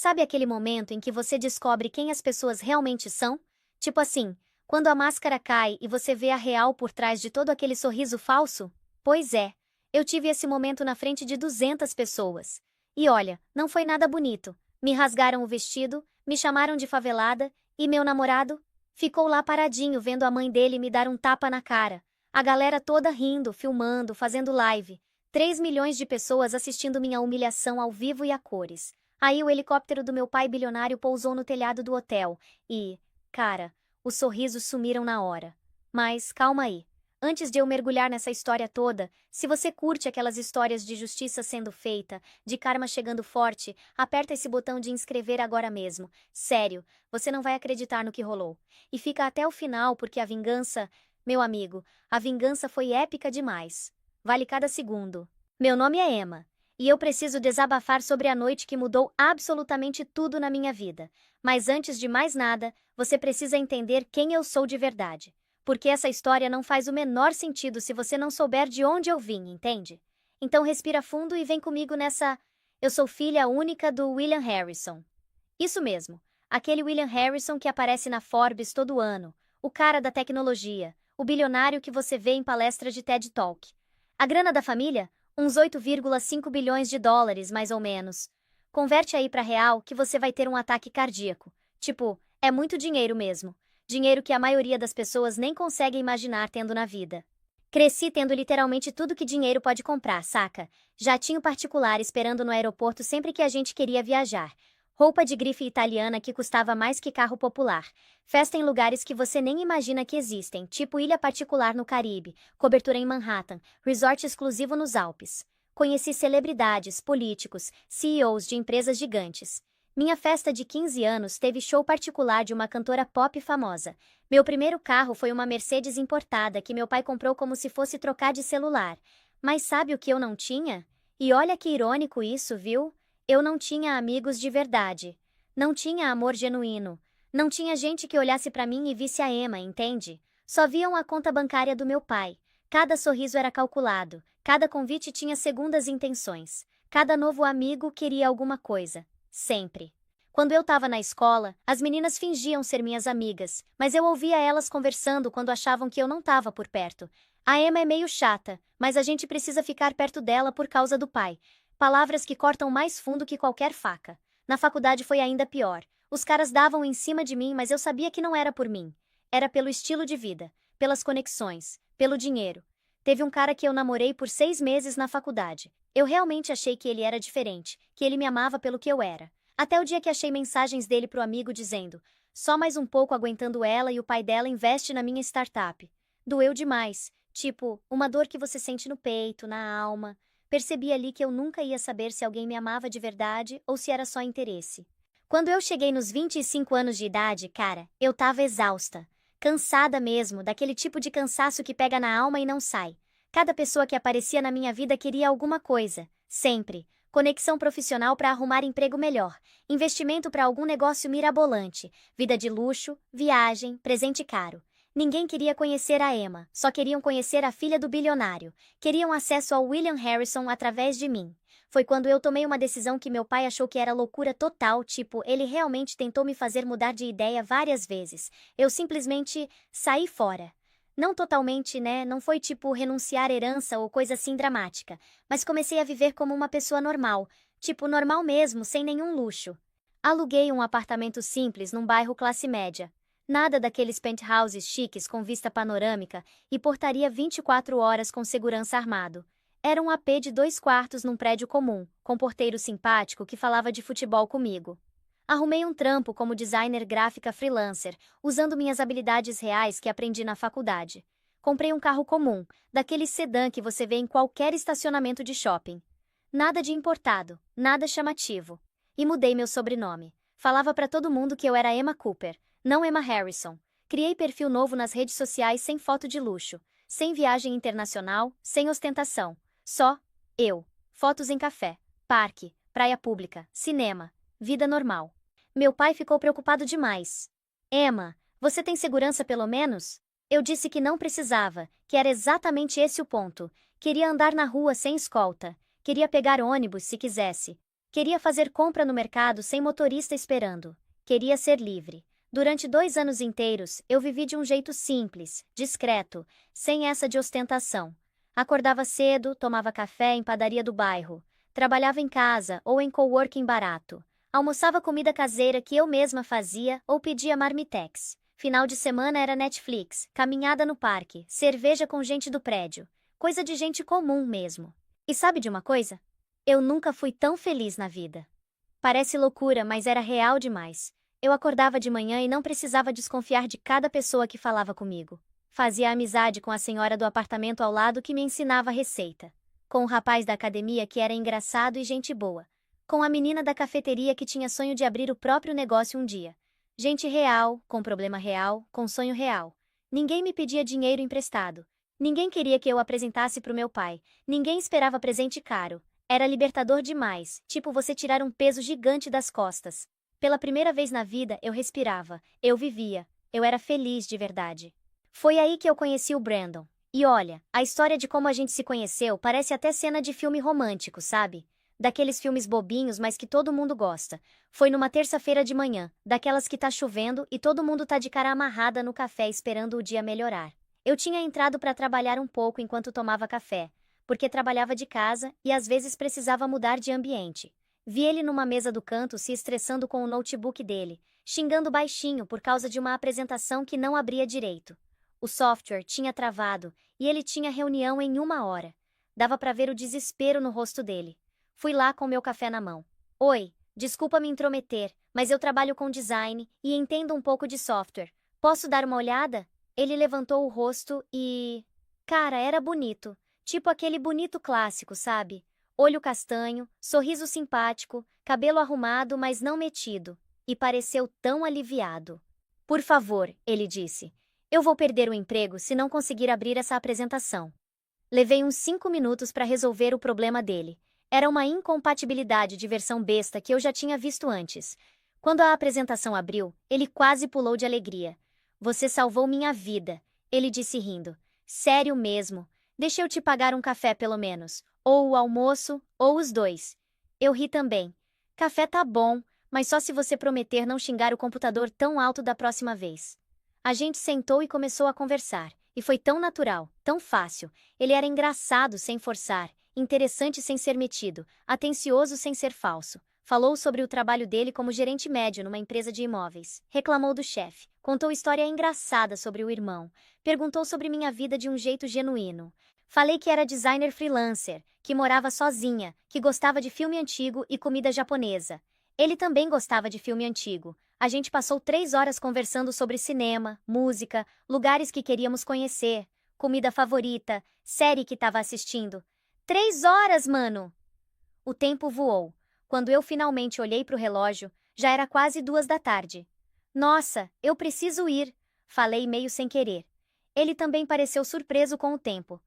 Sabe aquele momento em que você descobre quem as pessoas realmente são? Tipo assim, quando a máscara cai e você vê a real por trás de todo aquele sorriso falso? Pois é, eu tive esse momento na frente de 200 pessoas. E olha, não foi nada bonito. Me rasgaram o vestido, me chamaram de favelada, e meu namorado ficou lá paradinho vendo a mãe dele me dar um tapa na cara. A galera toda rindo, filmando, fazendo live. 3 milhões de pessoas assistindo minha humilhação ao vivo e a cores. Aí o helicóptero do meu pai bilionário pousou no telhado do hotel e, cara, os sorrisos sumiram na hora. Mas calma aí. Antes de eu mergulhar nessa história toda, se você curte aquelas histórias de justiça sendo feita, de karma chegando forte, aperta esse botão de inscrever agora mesmo. Sério, você não vai acreditar no que rolou. E fica até o final porque a vingança, meu amigo, a vingança foi épica demais. Vale cada segundo. Meu nome é Emma. E eu preciso desabafar sobre a noite que mudou absolutamente tudo na minha vida. Mas antes de mais nada, você precisa entender quem eu sou de verdade. Porque essa história não faz o menor sentido se você não souber de onde eu vim, entende? Então respira fundo e vem comigo nessa... Eu sou filha única do William Harrison. Isso mesmo, aquele William Harrison que aparece na Forbes todo ano, o cara da tecnologia, o bilionário que você vê em palestras de TED Talk. A grana da família? Uns 8,5 bilhões de dólares, mais ou menos. Converte aí para real que você vai ter um ataque cardíaco. Tipo, é muito dinheiro mesmo. Dinheiro que a maioria das pessoas nem consegue imaginar tendo na vida. Cresci tendo literalmente tudo que dinheiro pode comprar, saca? Jatinho particular esperando no aeroporto sempre que a gente queria viajar. Roupa de grife italiana que custava mais que carro popular. Festa em lugares que você nem imagina que existem, tipo ilha particular no Caribe, cobertura em Manhattan, resort exclusivo nos Alpes. Conheci celebridades, políticos, CEOs de empresas gigantes. Minha festa de 15 anos teve show particular de uma cantora pop famosa. Meu primeiro carro foi uma Mercedes importada que meu pai comprou como se fosse trocar de celular. Mas sabe o que eu não tinha? E olha que irônico isso, viu? Eu não tinha amigos de verdade. Não tinha amor genuíno. Não tinha gente que olhasse pra mim e visse a Emma, entende? Só viam a conta bancária do meu pai. Cada sorriso era calculado. Cada convite tinha segundas intenções. Cada novo amigo queria alguma coisa. Sempre. Quando eu tava na escola, as meninas fingiam ser minhas amigas, mas eu ouvia elas conversando quando achavam que eu não tava por perto. A Emma é meio chata, mas a gente precisa ficar perto dela por causa do pai. Palavras que cortam mais fundo que qualquer faca. Na faculdade foi ainda pior. Os caras davam em cima de mim, mas eu sabia que não era por mim. Era pelo estilo de vida, pelas conexões, pelo dinheiro. Teve um cara que eu namorei por 6 meses na faculdade. Eu realmente achei que ele era diferente, que ele me amava pelo que eu era. Até o dia que achei mensagens dele pro amigo dizendo: só mais um pouco aguentando ela e o pai dela investe na minha startup. Doeu demais. Tipo, uma dor que você sente no peito, na alma. Percebi ali que eu nunca ia saber se alguém me amava de verdade ou se era só interesse. Quando eu cheguei nos 25 anos de idade, cara, eu tava exausta. Cansada mesmo, daquele tipo de cansaço que pega na alma e não sai. Cada pessoa que aparecia na minha vida queria alguma coisa. Sempre. Conexão profissional para arrumar emprego melhor. Investimento para algum negócio mirabolante. Vida de luxo, viagem, presente caro. Ninguém queria conhecer a Emma, só queriam conhecer a filha do bilionário. Queriam acesso ao William Harrison através de mim. Foi quando eu tomei uma decisão que meu pai achou que era loucura total, tipo, ele realmente tentou me fazer mudar de ideia várias vezes. Eu simplesmente saí fora. Não totalmente, né? Não foi tipo renunciar herança ou coisa assim dramática. Mas comecei a viver como uma pessoa normal. Tipo, normal mesmo, sem nenhum luxo. Aluguei um apartamento simples num bairro classe média. Nada daqueles penthouses chiques com vista panorâmica e portaria 24 horas com segurança armado. Era um AP de 2 quartos num prédio comum, com porteiro simpático que falava de futebol comigo. Arrumei um trampo como designer gráfica freelancer, usando minhas habilidades reais que aprendi na faculdade. Comprei um carro comum, daquele sedã que você vê em qualquer estacionamento de shopping. Nada de importado, nada chamativo. E mudei meu sobrenome. Falava pra todo mundo que eu era Emma Cooper, não Emma Harrison. Criei perfil novo nas redes sociais sem foto de luxo, sem viagem internacional, sem ostentação. Só eu. Fotos em café, parque, praia pública, cinema, vida normal. Meu pai ficou preocupado demais. Emma, você tem segurança pelo menos? Eu disse que não precisava, que era exatamente esse o ponto. Queria andar na rua sem escolta. Queria pegar ônibus se quisesse. Queria fazer compra no mercado sem motorista esperando. Queria ser livre. Durante 2 anos inteiros, eu vivi de um jeito simples, discreto, sem essa de ostentação. Acordava cedo, tomava café em padaria do bairro. Trabalhava em casa ou em coworking barato. Almoçava comida caseira que eu mesma fazia ou pedia marmitex. Final de semana era Netflix, caminhada no parque, cerveja com gente do prédio. Coisa de gente comum mesmo. E sabe de uma coisa? Eu nunca fui tão feliz na vida. Parece loucura, mas era real demais. Eu acordava de manhã e não precisava desconfiar de cada pessoa que falava comigo. Fazia amizade com a senhora do apartamento ao lado que me ensinava a receita. Com o rapaz da academia que era engraçado e gente boa. Com a menina da cafeteria que tinha sonho de abrir o próprio negócio um dia. Gente real, com problema real, com sonho real. Ninguém me pedia dinheiro emprestado. Ninguém queria que eu apresentasse pro meu pai. Ninguém esperava presente caro. Era libertador demais, tipo você tirar um peso gigante das costas. Pela primeira vez na vida eu respirava, eu vivia, eu era feliz de verdade. Foi aí que eu conheci o Brandon. E olha, a história de como a gente se conheceu parece até cena de filme romântico, sabe? Daqueles filmes bobinhos, mas que todo mundo gosta. Foi numa terça-feira de manhã, daquelas que tá chovendo e todo mundo tá de cara amarrada no café esperando o dia melhorar. Eu tinha entrado para trabalhar um pouco enquanto tomava café, porque trabalhava de casa e às vezes precisava mudar de ambiente. Vi ele numa mesa do canto se estressando com o notebook dele, xingando baixinho por causa de uma apresentação que não abria direito. O software tinha travado e ele tinha reunião em 1 hora. Dava para ver o desespero no rosto dele. Fui lá com meu café na mão. Oi, desculpa me intrometer, mas eu trabalho com design e entendo um pouco de software. Posso dar uma olhada? Ele levantou o rosto e... Cara, era bonito. Tipo aquele bonito clássico, sabe? Olho castanho, sorriso simpático, cabelo arrumado, mas não metido. E pareceu tão aliviado. Por favor, ele disse. Eu vou perder o emprego se não conseguir abrir essa apresentação. Levei uns 5 minutos para resolver o problema dele. Era uma incompatibilidade de versão besta que eu já tinha visto antes. Quando a apresentação abriu, ele quase pulou de alegria. Você salvou minha vida, ele disse rindo. Sério mesmo. Deixa eu te pagar um café pelo menos. Ou o almoço, ou os dois. Eu ri também. Café tá bom, mas só se você prometer não xingar o computador tão alto da próxima vez. A gente sentou e começou a conversar. E foi tão natural, tão fácil. Ele era engraçado sem forçar, interessante sem ser metido, atencioso sem ser falso. Falou sobre o trabalho dele como gerente médio numa empresa de imóveis. Reclamou do chefe. Contou história engraçada sobre o irmão. Perguntou sobre minha vida de um jeito genuíno. Falei que era designer freelancer, que morava sozinha, que gostava de filme antigo e comida japonesa. Ele também gostava de filme antigo. A gente passou 3 horas conversando sobre cinema, música, lugares que queríamos conhecer, comida favorita, série que estava assistindo. 3 horas, mano! O tempo voou. Quando eu finalmente olhei para o relógio, já era quase 2 da tarde. Nossa, eu preciso ir, falei meio sem querer. Ele também pareceu surpreso com o tempo.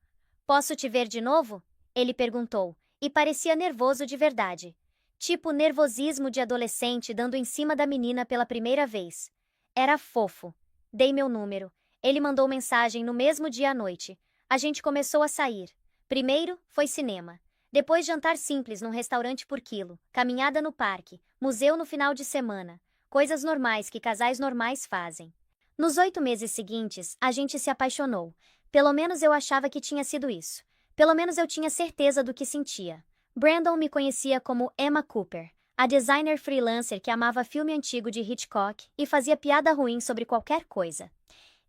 Posso te ver de novo? Ele perguntou, e parecia nervoso de verdade. Tipo nervosismo de adolescente dando em cima da menina pela primeira vez. Era fofo. Dei meu número. Ele mandou mensagem no mesmo dia à noite. A gente começou a sair. Primeiro, foi cinema. Depois jantar simples num restaurante por quilo, caminhada no parque, museu no final de semana. Coisas normais que casais normais fazem. Nos 8 meses seguintes, a gente se apaixonou. Pelo menos eu achava que tinha sido isso. Pelo menos eu tinha certeza do que sentia. Brandon me conhecia como Emma Cooper, a designer freelancer que amava filme antigo de Hitchcock e fazia piada ruim sobre qualquer coisa.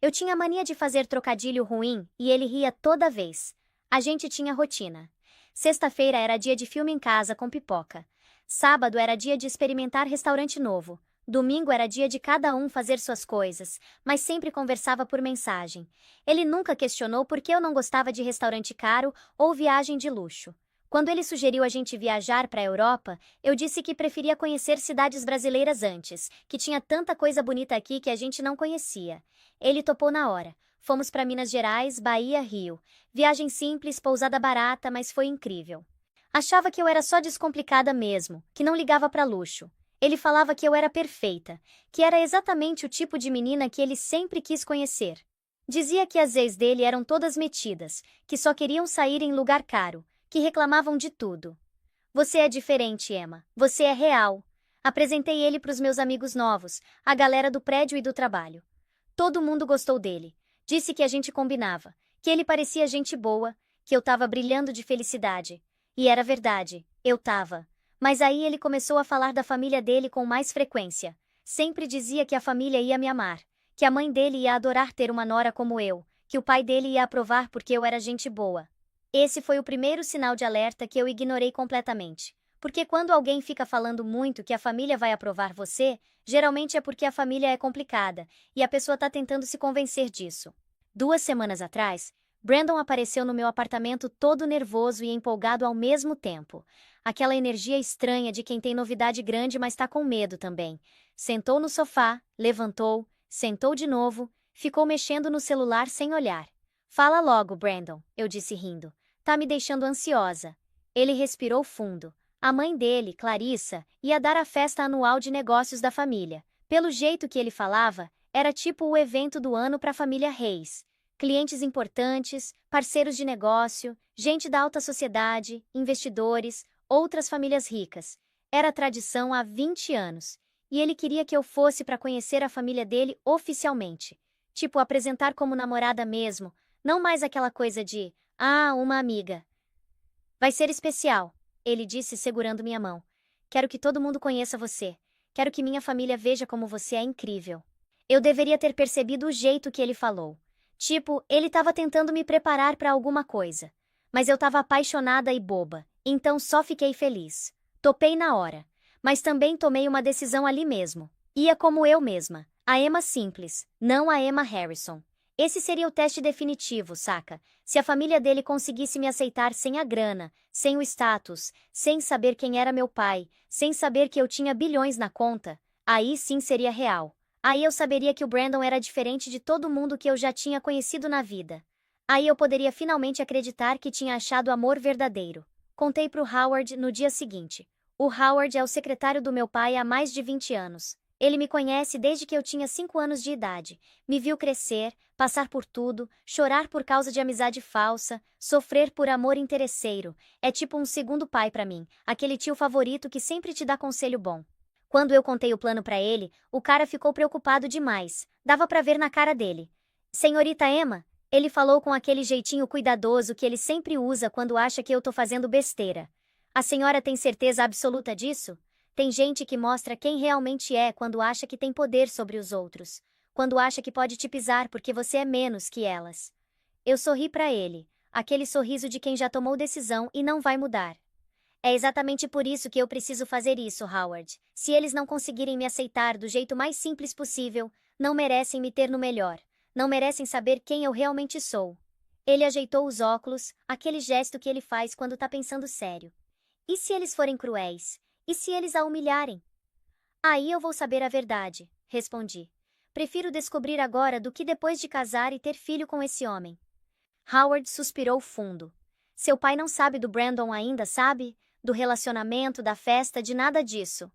Eu tinha mania de fazer trocadilho ruim e ele ria toda vez. A gente tinha rotina. Sexta-feira era dia de filme em casa com pipoca. Sábado era dia de experimentar restaurante novo. Domingo era dia de cada um fazer suas coisas, mas sempre conversava por mensagem. Ele nunca questionou por que eu não gostava de restaurante caro ou viagem de luxo. Quando ele sugeriu a gente viajar para a Europa, eu disse que preferia conhecer cidades brasileiras antes, que tinha tanta coisa bonita aqui que a gente não conhecia. Ele topou na hora. Fomos para Minas Gerais, Bahia, Rio. Viagem simples, pousada barata, mas foi incrível. Achava que eu era só descomplicada mesmo, que não ligava para luxo. Ele falava que eu era perfeita, que era exatamente o tipo de menina que ele sempre quis conhecer. Dizia que as ex dele eram todas metidas, que só queriam sair em lugar caro, que reclamavam de tudo. Você é diferente, Emma. Você é real. Apresentei ele para os meus amigos novos, a galera do prédio e do trabalho. Todo mundo gostou dele. Disse que a gente combinava, que ele parecia gente boa, que eu tava brilhando de felicidade. E era verdade, eu tava. Mas aí ele começou a falar da família dele com mais frequência. Sempre dizia que a família ia me amar, que a mãe dele ia adorar ter uma nora como eu, que o pai dele ia aprovar porque eu era gente boa. Esse foi o primeiro sinal de alerta que eu ignorei completamente. Porque quando alguém fica falando muito que a família vai aprovar você, geralmente é porque a família é complicada, e a pessoa tá tentando se convencer disso. 2 semanas atrás, Brandon apareceu no meu apartamento todo nervoso e empolgado ao mesmo tempo. Aquela energia estranha de quem tem novidade grande, mas tá com medo também. Sentou no sofá, levantou, sentou de novo, ficou mexendo no celular sem olhar. Fala logo, Brandon, eu disse rindo. Tá me deixando ansiosa. Ele respirou fundo. A mãe dele, Clarissa, ia dar a festa anual de negócios da família. Pelo jeito que ele falava, era tipo o evento do ano para a família Reis. Clientes importantes, parceiros de negócio, gente da alta sociedade, investidores, outras famílias ricas. Era tradição há 20 anos. E ele queria que eu fosse para conhecer a família dele oficialmente. Tipo, apresentar como namorada mesmo, não mais aquela coisa de, uma amiga. Vai ser especial, ele disse segurando minha mão. Quero que todo mundo conheça você. Quero que minha família veja como você é incrível. Eu deveria ter percebido o jeito que ele falou. Tipo, ele estava tentando me preparar para alguma coisa. Mas eu estava apaixonada e boba, então só fiquei feliz. Topei na hora. Mas também tomei uma decisão ali mesmo. Ia como eu mesma. A Emma simples, não a Emma Harrison. Esse seria o teste definitivo, saca? Se a família dele conseguisse me aceitar sem a grana, sem o status, sem saber quem era meu pai, sem saber que eu tinha bilhões na conta, aí sim seria real. Aí eu saberia que o Brandon era diferente de todo mundo que eu já tinha conhecido na vida. Aí eu poderia finalmente acreditar que tinha achado amor verdadeiro. Contei pro Howard no dia seguinte. O Howard é o secretário do meu pai há mais de 20 anos. Ele me conhece desde que eu tinha 5 anos de idade. Me viu crescer, passar por tudo, chorar por causa de amizade falsa, sofrer por amor interesseiro. É tipo um segundo pai pra mim, aquele tio favorito que sempre te dá conselho bom. Quando eu contei o plano pra ele, o cara ficou preocupado demais. Dava pra ver na cara dele. Senhorita Emma, ele falou com aquele jeitinho cuidadoso que ele sempre usa quando acha que eu tô fazendo besteira. A senhora tem certeza absoluta disso? Tem gente que mostra quem realmente é quando acha que tem poder sobre os outros. Quando acha que pode te pisar porque você é menos que elas. Eu sorri pra ele, aquele sorriso de quem já tomou decisão e não vai mudar. É exatamente por isso que eu preciso fazer isso, Howard. Se eles não conseguirem me aceitar do jeito mais simples possível, não merecem me ter no melhor. Não merecem saber quem eu realmente sou. Ele ajeitou os óculos, aquele gesto que ele faz quando tá pensando sério. E se eles forem cruéis? E se eles a humilharem? Aí eu vou saber a verdade, respondi. Prefiro descobrir agora do que depois de casar e ter filho com esse homem. Howard suspirou fundo. Seu pai não sabe do Brandon ainda, sabe? Do relacionamento, da festa, de nada disso.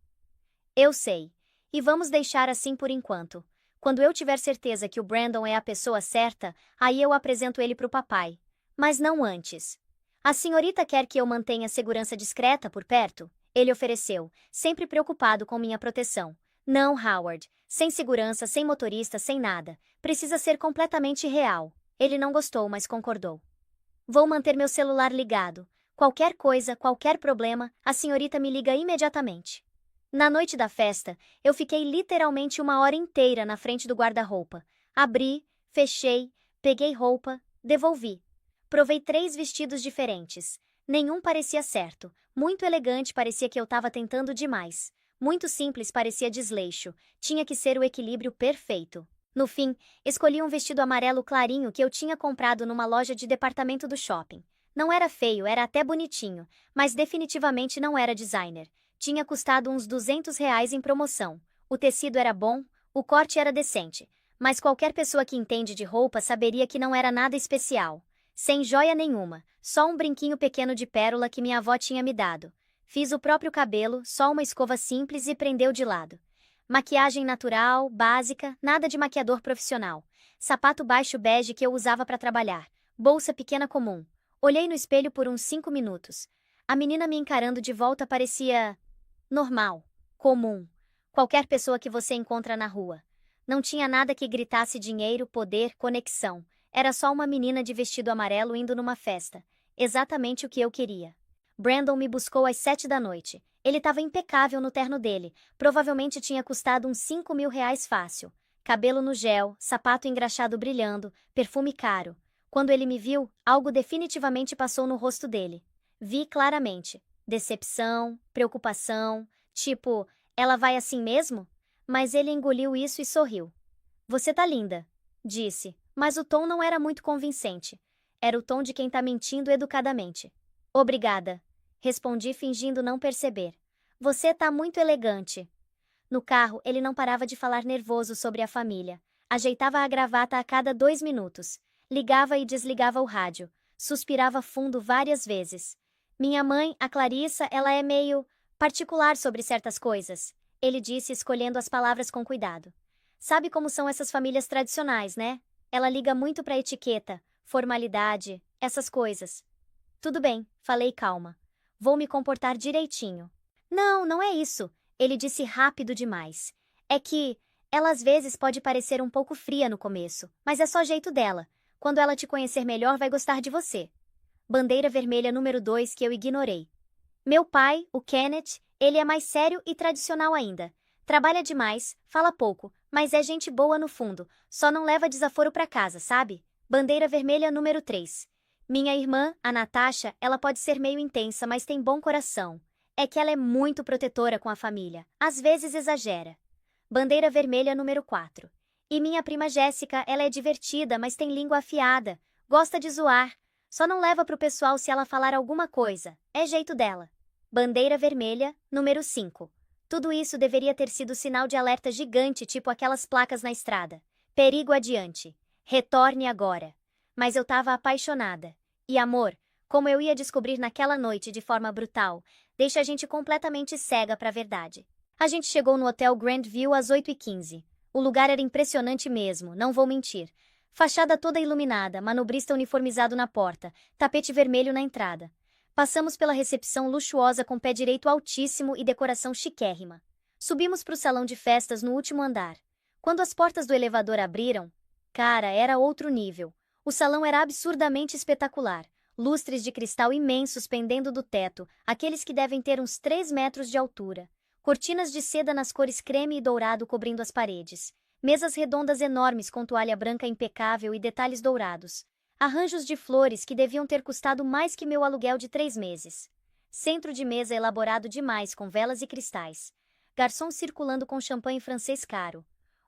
Eu sei. E vamos deixar assim por enquanto. Quando eu tiver certeza que o Brandon é a pessoa certa, aí eu apresento ele pro papai. Mas não antes. A senhorita quer que eu mantenha segurança discreta por perto? Ele ofereceu, sempre preocupado com minha proteção. Não, Howard. Sem segurança, sem motorista, sem nada. Precisa ser completamente real. Ele não gostou, mas concordou. Vou manter meu celular ligado. Qualquer coisa, qualquer problema, a senhorita me liga imediatamente. Na noite da festa, eu fiquei literalmente 1 hora inteira na frente do guarda-roupa. Abri, fechei, peguei roupa, devolvi. Provei 3 vestidos diferentes. Nenhum parecia certo. Muito elegante parecia que eu estava tentando demais. Muito simples parecia desleixo. Tinha que ser o equilíbrio perfeito. No fim, escolhi um vestido amarelo clarinho que eu tinha comprado numa loja de departamento do shopping. Não era feio, era até bonitinho, mas definitivamente não era designer. Tinha custado uns R$ 200 em promoção. O tecido era bom, o corte era decente, mas qualquer pessoa que entende de roupa saberia que não era nada especial. Sem joia nenhuma, só um brinquinho pequeno de pérola que minha avó tinha me dado. Fiz o próprio cabelo, só uma escova simples e prendeu de lado. Maquiagem natural, básica, nada de maquiador profissional. Sapato baixo bege que eu usava para trabalhar. Bolsa pequena comum. Olhei no espelho por uns 5 minutos. A menina me encarando de volta parecia normal, comum, qualquer pessoa que você encontra na rua. Não tinha nada que gritasse dinheiro, poder, conexão. Era só uma menina de vestido amarelo indo numa festa. Exatamente o que eu queria. Brandon me buscou às 7 da noite. Ele estava impecável no terno dele. Provavelmente tinha custado uns 5.000 reais fácil. Cabelo no gel, sapato engraxado brilhando, perfume caro. Quando ele me viu, algo definitivamente passou no rosto dele. Vi claramente. Decepção, preocupação, tipo, ela vai assim mesmo? Mas ele engoliu isso e sorriu. Você tá linda, disse, mas o tom não era muito convincente. Era o tom de quem tá mentindo educadamente. Obrigada, respondi fingindo não perceber. Você tá muito elegante. No carro, ele não parava de falar nervoso sobre a família. Ajeitava a gravata a cada 2 minutos. Ligava e desligava o rádio. Suspirava fundo várias vezes. Minha mãe, a Clarissa, ela é meio particular sobre certas coisas, ele disse escolhendo as palavras com cuidado. Sabe como são essas famílias tradicionais, né? Ela liga muito pra etiqueta, formalidade, essas coisas. Tudo bem, falei calma. Vou me comportar direitinho. Não, não é isso, ele disse rápido demais. É que ela às vezes pode parecer um pouco fria no começo, mas é só jeito dela. Quando ela te conhecer melhor, vai gostar de você. Bandeira vermelha número 2 que eu ignorei. Meu pai, o Kenneth, ele é mais sério e tradicional ainda. Trabalha demais, fala pouco, mas é gente boa no fundo, só não leva desaforo pra casa, sabe? Bandeira vermelha número 3. Minha irmã, a Natasha, ela pode ser meio intensa, mas tem bom coração. É que ela é muito protetora com a família, às vezes exagera. Bandeira vermelha número 4. E minha prima Jéssica, ela é divertida, mas tem língua afiada, gosta de zoar. Só não leva pro pessoal se ela falar alguma coisa. É jeito dela. Bandeira vermelha, número 5. Tudo isso deveria ter sido sinal de alerta gigante, tipo aquelas placas na estrada. Perigo adiante. Retorne agora. Mas eu tava apaixonada. E amor, como eu ia descobrir naquela noite de forma brutal, deixa a gente completamente cega pra verdade. A gente chegou no Hotel Grandview às 8h15. O lugar era impressionante mesmo, não vou mentir. Fachada toda iluminada, manobrista uniformizado na porta, tapete vermelho na entrada. Passamos pela recepção luxuosa com pé direito altíssimo e decoração chiquérrima. Subimos para o salão de festas no último andar. Quando as portas do elevador abriram, cara, era outro nível. O salão era absurdamente espetacular. Lustres de cristal imensos pendendo do teto, aqueles que devem ter uns 3 metros de altura. Cortinas de seda nas cores creme e dourado cobrindo as paredes. Mesas redondas enormes com toalha branca impecável e detalhes dourados. Arranjos de flores que deviam ter custado mais que meu aluguel de 3 meses. Centro de mesa elaborado demais com velas e cristais. Garçom circulando com champanhe francês caro.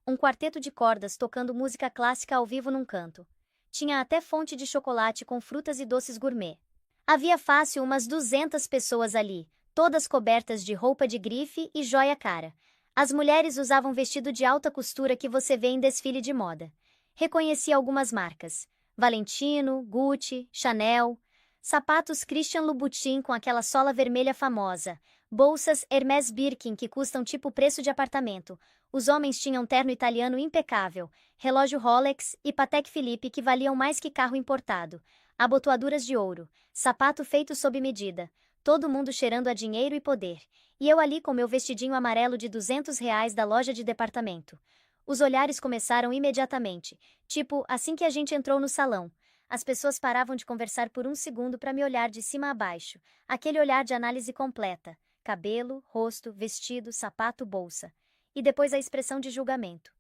Um quarteto de cordas tocando música clássica ao vivo num canto. Tinha até fonte de chocolate com frutas e doces gourmet. Havia fácil umas 200 pessoas ali, todas cobertas de roupa de grife e joia cara. As mulheres usavam vestido de alta costura que você vê em desfile de moda. Reconheci algumas marcas. Valentino, Gucci, Chanel. Sapatos Christian Louboutin com aquela sola vermelha famosa. Bolsas Hermès Birkin que custam tipo preço de apartamento. Os homens tinham terno italiano impecável. Relógio Rolex e Patek Philippe que valiam mais que carro importado. Abotoaduras de ouro. Sapato feito sob medida. Todo mundo cheirando a dinheiro e poder. E eu ali com meu vestidinho amarelo de 200 reais da loja de departamento. Os olhares começaram imediatamente, tipo, assim que a gente entrou no salão. As pessoas paravam de conversar por um segundo para me olhar de cima a baixo, aquele olhar de análise completa. Cabelo, rosto, vestido, sapato, bolsa. E depois a expressão de julgamento.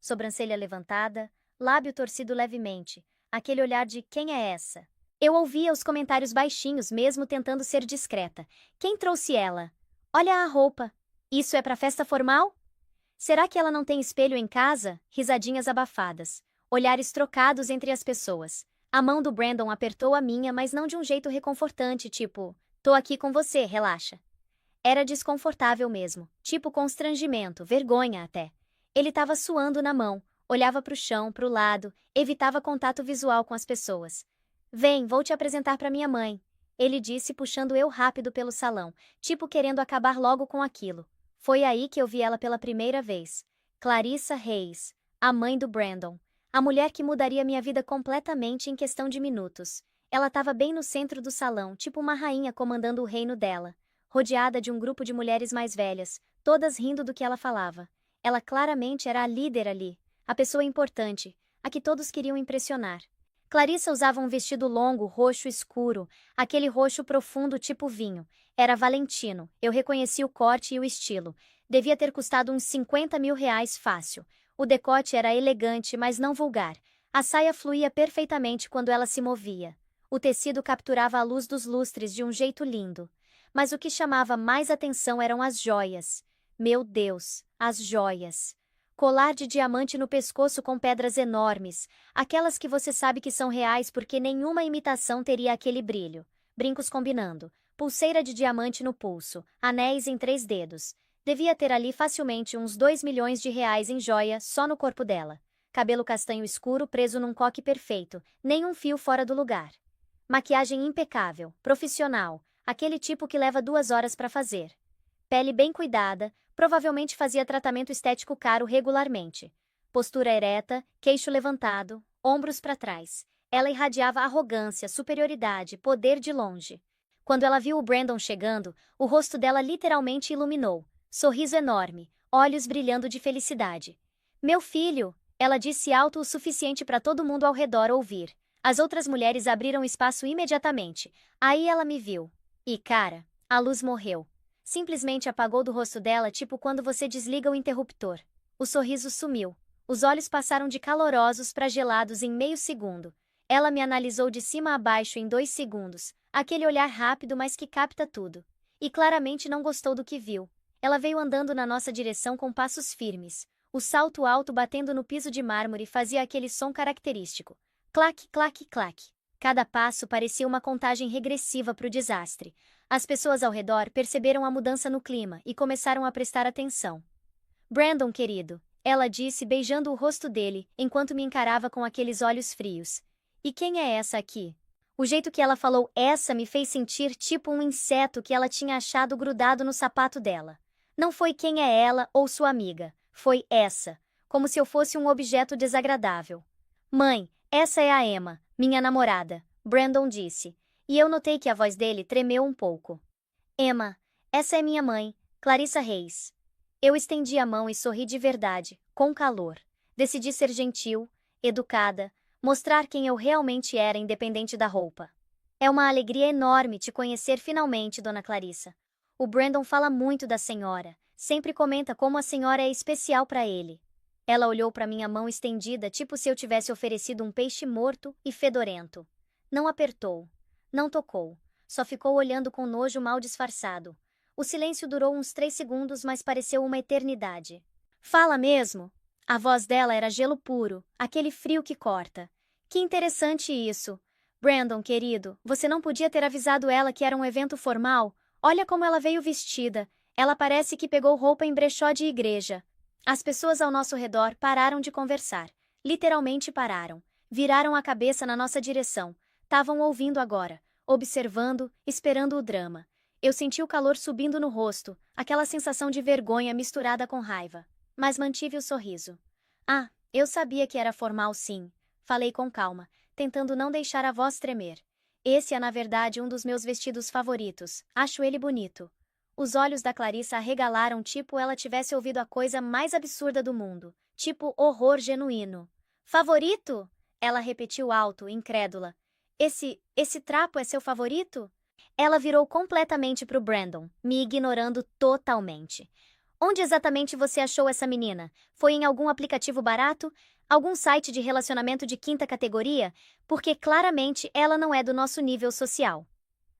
Sobrancelha levantada, lábio torcido levemente, aquele olhar de quem é essa? Eu ouvia os comentários baixinhos mesmo tentando ser discreta. Quem trouxe ela? Olha a roupa. Isso é para festa formal? Será que ela não tem espelho em casa? Risadinhas abafadas. Olhares trocados entre as pessoas. A mão do Brandon apertou a minha, mas não de um jeito reconfortante, tipo, tô aqui com você, relaxa. Era desconfortável mesmo, tipo constrangimento, vergonha até. Ele tava suando na mão, olhava pro chão, pro lado, evitava contato visual com as pessoas. Vem, vou te apresentar pra minha mãe, ele disse puxando eu rápido pelo salão, tipo querendo acabar logo com aquilo. Foi aí que eu vi ela pela primeira vez. Clarissa Reis, a mãe do Brandon. A mulher que mudaria minha vida completamente em questão de minutos. Ela estava bem no centro do salão, tipo uma rainha comandando o reino dela, rodeada de um grupo de mulheres mais velhas, todas rindo do que ela falava. Ela claramente era a líder ali, a pessoa importante, a que todos queriam impressionar. Clarissa usava um vestido longo, roxo escuro, aquele roxo profundo tipo vinho. Era Valentino, eu reconheci o corte e o estilo. Devia ter custado uns 50 mil reais fácil. O decote era elegante, mas não vulgar. A saia fluía perfeitamente quando ela se movia. O tecido capturava a luz dos lustres de um jeito lindo. Mas o que chamava mais atenção eram as joias. Meu Deus, as joias! Colar de diamante no pescoço com pedras enormes, aquelas que você sabe que são reais porque nenhuma imitação teria aquele brilho. Brincos combinando, pulseira de diamante no pulso, anéis em 3 dedos. Devia ter ali facilmente uns 2 milhões de reais em joia só no corpo dela. Cabelo castanho escuro preso num coque perfeito, nem um fio fora do lugar. Maquiagem impecável, profissional, aquele tipo que leva 2 horas para fazer. Pele bem cuidada, provavelmente fazia tratamento estético caro regularmente. Postura ereta, queixo levantado, ombros para trás. Ela irradiava arrogância, superioridade, poder de longe. Quando ela viu o Brandon chegando, o rosto dela literalmente iluminou. Sorriso enorme, olhos brilhando de felicidade. Meu filho, ela disse alto o suficiente para todo mundo ao redor ouvir. As outras mulheres abriram espaço imediatamente. Aí ela me viu. E cara, a luz morreu. Simplesmente apagou do rosto dela, tipo quando você desliga o interruptor. O sorriso sumiu. Os olhos passaram de calorosos para gelados em meio segundo. Ela me analisou de cima a baixo em 2 segundos, aquele olhar rápido mas que capta tudo. E claramente não gostou do que viu. Ela veio andando na nossa direção com passos firmes. O salto alto batendo no piso de mármore fazia aquele som característico. Clac, clac, clac. Cada passo parecia uma contagem regressiva para o desastre. As pessoas ao redor perceberam a mudança no clima e começaram a prestar atenção. Brandon, querido, ela disse beijando o rosto dele, enquanto me encarava com aqueles olhos frios. E quem é essa aqui? O jeito que ela falou essa me fez sentir tipo um inseto que ela tinha achado grudado no sapato dela. Não foi quem é ela ou sua amiga, foi essa, como se eu fosse um objeto desagradável. Mãe, essa é a Emma, minha namorada, Brandon disse, e eu notei que a voz dele tremeu um pouco. Emma, essa é minha mãe, Clarissa Reis. Eu estendi a mão e sorri de verdade, com calor. Decidi ser gentil, educada, mostrar quem eu realmente era independente da roupa. É uma alegria enorme te conhecer finalmente, Dona Clarissa. O Brandon fala muito da senhora, sempre comenta como a senhora é especial para ele. Ela olhou para minha mão estendida, tipo se eu tivesse oferecido um peixe morto e fedorento. Não apertou, não tocou, só ficou olhando com nojo mal disfarçado. O silêncio durou uns 3 segundos, mas pareceu uma eternidade. Fala mesmo? A voz dela era gelo puro, aquele frio que corta. Que interessante isso. Brandon, querido, você não podia ter avisado ela que era um evento formal? Olha como ela veio vestida. Ela parece que pegou roupa em brechó de igreja. As pessoas ao nosso redor pararam de conversar. Literalmente pararam. Viraram a cabeça na nossa direção. Estavam ouvindo agora, observando, esperando o drama. Eu senti o calor subindo no rosto, aquela sensação de vergonha misturada com raiva. Mas mantive o sorriso. Ah, eu sabia que era formal sim. Falei com calma, tentando não deixar a voz tremer. Esse é na verdade um dos meus vestidos favoritos. Acho ele bonito. Os olhos da Clarissa arregalaram tipo ela tivesse ouvido a coisa mais absurda do mundo. Tipo horror genuíno. Favorito? Ela repetiu alto, incrédula. Esse trapo é seu favorito? Ela virou completamente pro Brandon, me ignorando totalmente. Onde exatamente você achou essa menina? Foi em algum aplicativo barato? Algum site de relacionamento de 5ª categoria? Porque claramente ela não é do nosso nível social.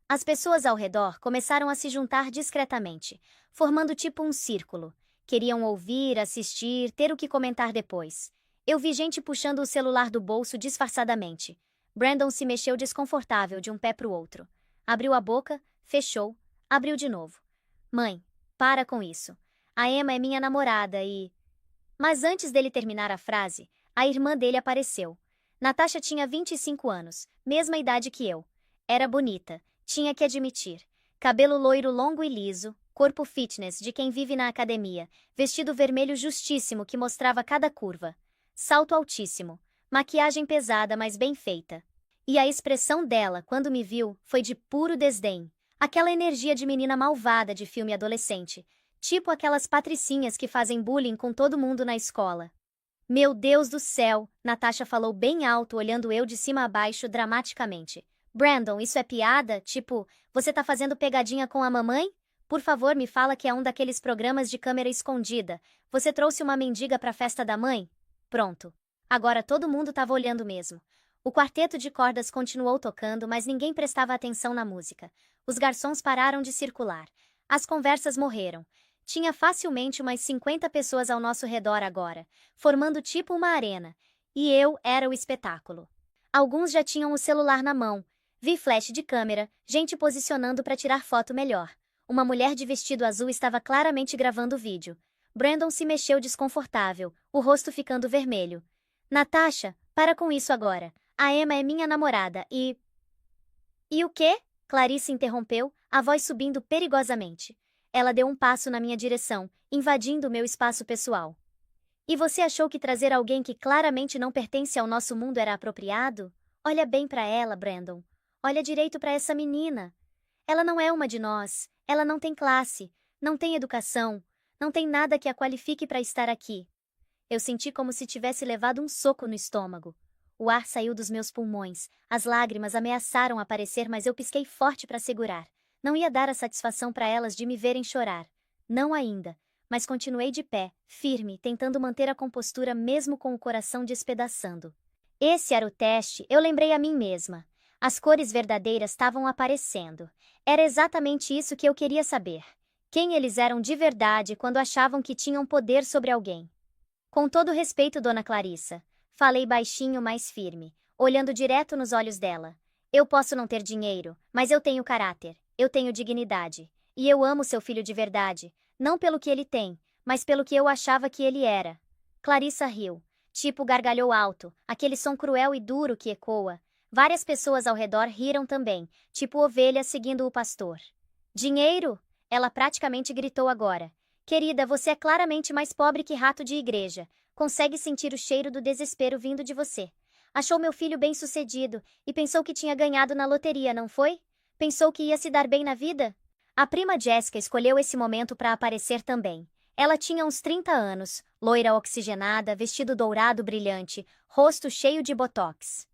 As pessoas ao redor começaram a se juntar discretamente, formando tipo um círculo. Queriam ouvir, assistir, ter o que comentar depois. Eu vi gente puxando o celular do bolso disfarçadamente. Brandon se mexeu desconfortável de um pé pro outro. Abriu a boca, fechou, abriu de novo. Mãe, para com isso. A Emma é minha namorada e... Mas antes dele terminar a frase, a irmã dele apareceu. Natasha tinha 25 anos, mesma idade que eu. Era bonita, tinha que admitir. Cabelo loiro longo e liso, corpo fitness de quem vive na academia, vestido vermelho justíssimo que mostrava cada curva. Salto altíssimo, maquiagem pesada mas bem feita. E a expressão dela, quando me viu, foi de puro desdém. Aquela energia de menina malvada de filme adolescente. Tipo aquelas patricinhas que fazem bullying com todo mundo na escola. Meu Deus do céu, Natasha falou bem alto, olhando eu de cima a baixo dramaticamente. Brandon, isso é piada? Tipo, você tá fazendo pegadinha com a mamãe? Por favor, me fala que é um daqueles programas de câmera escondida. Você trouxe uma mendiga pra festa da mãe? Pronto. Agora todo mundo tava olhando mesmo. O quarteto de cordas continuou tocando, mas ninguém prestava atenção na música. Os garçons pararam de circular. As conversas morreram. Tinha facilmente umas 50 pessoas ao nosso redor agora, formando tipo uma arena. E eu era o espetáculo. Alguns já tinham o celular na mão. Vi flash de câmera, gente posicionando para tirar foto melhor. Uma mulher de vestido azul estava claramente gravando o vídeo. Brandon se mexeu desconfortável, o rosto ficando vermelho. Natasha, para com isso agora. A Emma é minha namorada e... E o quê? Clarice interrompeu, a voz subindo perigosamente. Ela deu um passo na minha direção, invadindo meu espaço pessoal. E você achou que trazer alguém que claramente não pertence ao nosso mundo era apropriado? Olha bem pra ela, Brandon. Olha direito pra essa menina. Ela não é uma de nós. Ela não tem classe, não tem educação, não tem nada que a qualifique pra estar aqui. Eu senti como se tivesse levado um soco no estômago. O ar saiu dos meus pulmões, as lágrimas ameaçaram aparecer, mas eu pisquei forte pra segurar. Não ia dar a satisfação para elas de me verem chorar. Não ainda. Mas continuei de pé, firme, tentando manter a compostura mesmo com o coração despedaçando. Esse era o teste, eu lembrei a mim mesma. As cores verdadeiras estavam aparecendo. Era exatamente isso que eu queria saber. Quem eles eram de verdade quando achavam que tinham poder sobre alguém. Com todo respeito, Dona Clarissa. Falei baixinho, mais firme, olhando direto nos olhos dela. Eu posso não ter dinheiro, mas eu tenho caráter. Eu tenho dignidade. E eu amo seu filho de verdade. Não pelo que ele tem, mas pelo que eu achava que ele era. Clarissa riu. Tipo gargalhou alto, aquele som cruel e duro que ecoa. Várias pessoas ao redor riram também, tipo ovelha seguindo o pastor. Dinheiro? Ela praticamente gritou agora. Querida, você é claramente mais pobre que rato de igreja. Consegue sentir o cheiro do desespero vindo de você. Achou meu filho bem-sucedido e pensou que tinha ganhado na loteria, não foi? Pensou que ia se dar bem na vida? A prima Jessica escolheu esse momento para aparecer também. Ela tinha uns 30 anos, loira oxigenada, vestido dourado brilhante, rosto cheio de botox.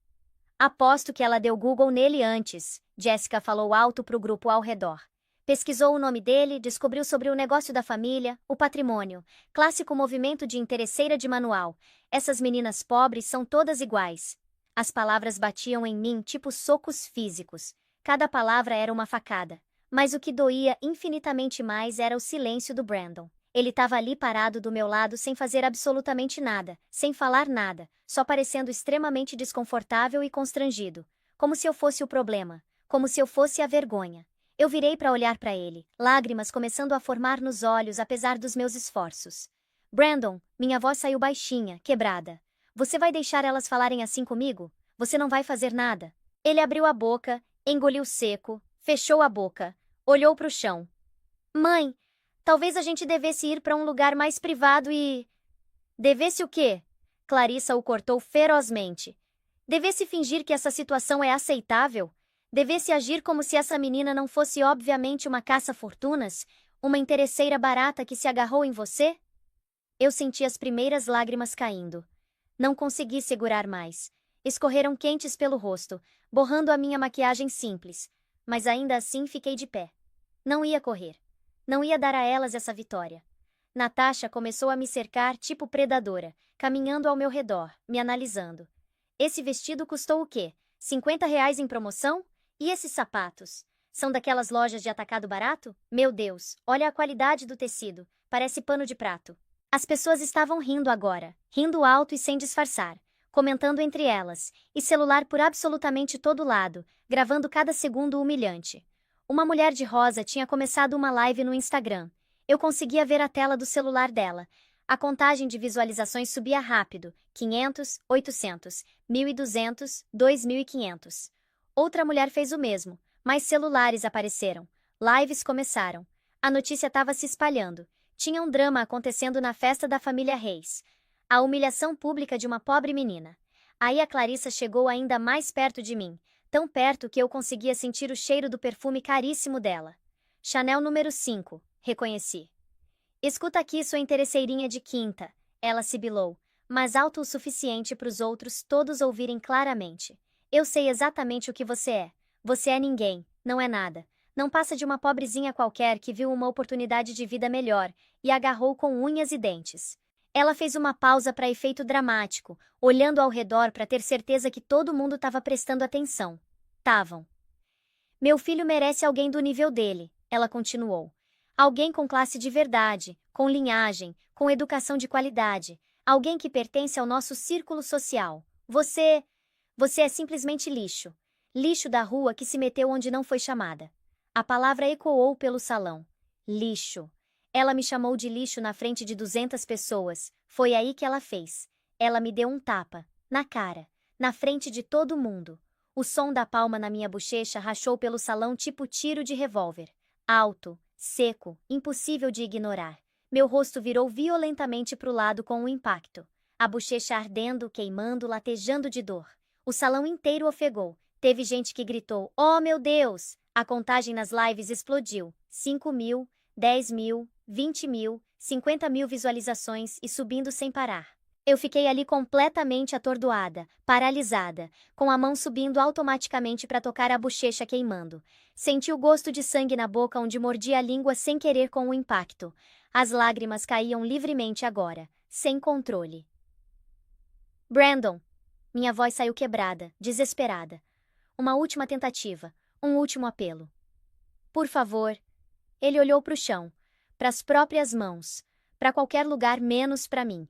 Aposto que ela deu Google nele antes, Jessica falou alto para o grupo ao redor. Pesquisou o nome dele, descobriu sobre o negócio da família, o patrimônio, clássico movimento de interesseira de manual. Essas meninas pobres são todas iguais. As palavras batiam em mim tipo socos físicos. Cada palavra era uma facada. Mas o que doía infinitamente mais era o silêncio do Brandon. Ele estava ali parado do meu lado sem fazer absolutamente nada, sem falar nada, só parecendo extremamente desconfortável e constrangido. Como se eu fosse o problema, como se eu fosse a vergonha. Eu virei para olhar para ele, lágrimas começando a formar nos olhos apesar dos meus esforços. Brandon, minha voz saiu baixinha, quebrada. Você vai deixar elas falarem assim comigo? Você não vai fazer nada. Ele abriu a boca, engoliu seco, fechou a boca, olhou para o chão. Mãe, talvez a gente devesse ir para um lugar mais privado e... Devesse o quê? Clarissa o cortou ferozmente. Devesse fingir que essa situação é aceitável? Devesse agir como se essa menina não fosse obviamente uma caça-fortunas? Uma interesseira barata que se agarrou em você? Eu senti as primeiras lágrimas caindo. Não consegui segurar mais. Escorreram quentes pelo rosto, borrando a minha maquiagem simples. Mas ainda assim fiquei de pé. Não ia correr. Não ia dar a elas essa vitória. Natasha começou a me cercar tipo predadora, caminhando ao meu redor, me analisando. Esse vestido custou o quê? R$ 50 em promoção? E esses sapatos? São daquelas lojas de atacado barato? Meu Deus, olha a qualidade do tecido. Parece pano de prato. As pessoas estavam rindo agora, rindo alto e sem disfarçar, comentando entre elas, e celular por absolutamente todo lado, gravando cada segundo humilhante. Uma mulher de rosa tinha começado uma live no Instagram. Eu conseguia ver a tela do celular dela. A contagem de visualizações subia rápido, 500, 800, 1.200, 2.500. Outra mulher fez o mesmo, mais celulares apareceram. Lives começaram. A notícia estava se espalhando. Tinha um drama acontecendo na festa da família Reis. A humilhação pública de uma pobre menina. Aí a Clarissa chegou ainda mais perto de mim, tão perto que eu conseguia sentir o cheiro do perfume caríssimo dela. Chanel número 5, reconheci. Escuta aqui sua interesseirinha de quinta, ela sibilou, mas alto o suficiente para os outros todos ouvirem claramente. Eu sei exatamente o que você é. Você é ninguém, não é nada. Não passa de uma pobrezinha qualquer que viu uma oportunidade de vida melhor e agarrou com unhas e dentes. Ela fez uma pausa para efeito dramático, olhando ao redor para ter certeza que todo mundo estava prestando atenção. Tavam. Meu filho merece alguém do nível dele, ela continuou. Alguém com classe de verdade, com linhagem, com educação de qualidade. Alguém que pertence ao nosso círculo social. Você é simplesmente lixo. Lixo da rua que se meteu onde não foi chamada. A palavra ecoou pelo salão. Lixo. Ela me chamou de lixo na frente de 200 pessoas. Foi aí que ela fez. Ela me deu um tapa. Na cara. Na frente de todo mundo. O som da palma na minha bochecha rachou pelo salão tipo tiro de revólver. Alto, seco, impossível de ignorar. Meu rosto virou violentamente para o lado com o impacto. A bochecha ardendo, queimando, latejando de dor. O salão inteiro ofegou. Teve gente que gritou, "Oh, meu Deus!" A contagem nas lives explodiu. 5.000, 10.000, 20.000, 50.000 visualizações e subindo sem parar. Eu fiquei ali completamente atordoada, paralisada, com a mão subindo automaticamente para tocar a bochecha queimando. Senti o gosto de sangue na boca onde mordi a língua sem querer com o impacto. As lágrimas caíam livremente agora, sem controle. Brandon! Minha voz saiu quebrada, desesperada. Uma última tentativa, um último apelo. Por favor. Ele olhou para o chão, para as próprias mãos, para qualquer lugar menos para mim.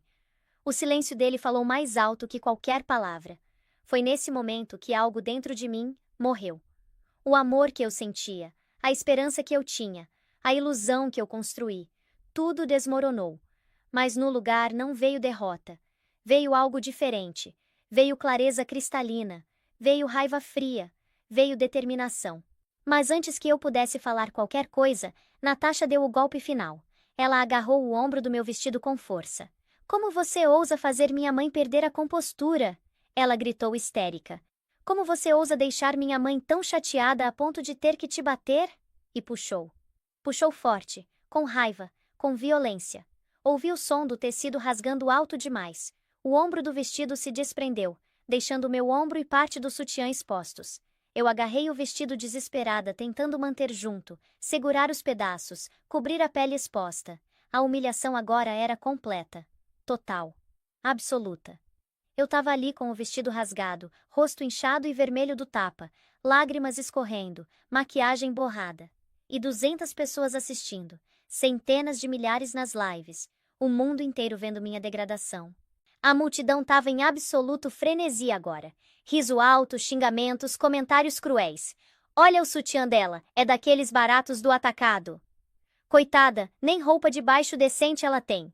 O silêncio dele falou mais alto que qualquer palavra. Foi nesse momento que algo dentro de mim morreu. O amor que eu sentia, a esperança que eu tinha, a ilusão que eu construí, tudo desmoronou. Mas no lugar não veio derrota. Veio algo diferente. Veio clareza cristalina. Veio raiva fria. Veio determinação. Mas antes que eu pudesse falar qualquer coisa, Natasha deu o golpe final. Ela agarrou o ombro do meu vestido com força. Como você ousa fazer minha mãe perder a compostura? Ela gritou histérica. Como você ousa deixar minha mãe tão chateada a ponto de ter que te bater? E puxou. Puxou forte, com raiva, com violência. Ouvi o som do tecido rasgando alto demais. O ombro do vestido se desprendeu, deixando meu ombro e parte do sutiã expostos. Eu agarrei o vestido desesperada, tentando manter junto, segurar os pedaços, cobrir a pele exposta. A humilhação agora era completa. Total. Absoluta. Eu estava ali com o vestido rasgado, rosto inchado e vermelho do tapa, lágrimas escorrendo, maquiagem borrada. E 200 pessoas assistindo, centenas de milhares nas lives, o mundo inteiro vendo minha degradação. A multidão estava em absoluto frenesi agora. Riso alto, xingamentos, comentários cruéis. Olha o sutiã dela, é daqueles baratos do atacado. Coitada, nem roupa de baixo decente ela tem.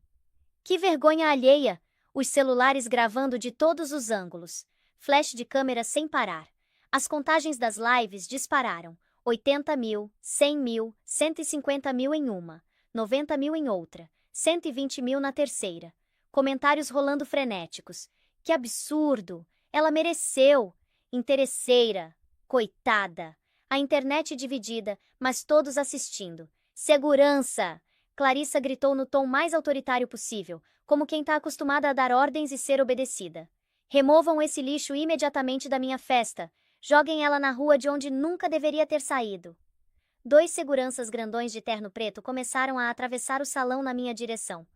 Que vergonha alheia! Os celulares gravando de todos os ângulos. Flash de câmera sem parar. As contagens das lives dispararam. 80.000, 100.000, 150.000 em uma, 90.000 em outra, 120.000 na terceira. Comentários rolando frenéticos. Que absurdo! Ela mereceu! Interesseira! Coitada! A internet dividida, mas todos assistindo. Segurança! Clarissa gritou no tom mais autoritário possível, como quem está acostumada a dar ordens e ser obedecida. Removam esse lixo imediatamente da minha festa. Joguem ela na rua de onde nunca deveria ter saído. 2 seguranças grandões de terno preto começaram a atravessar o salão na minha direção.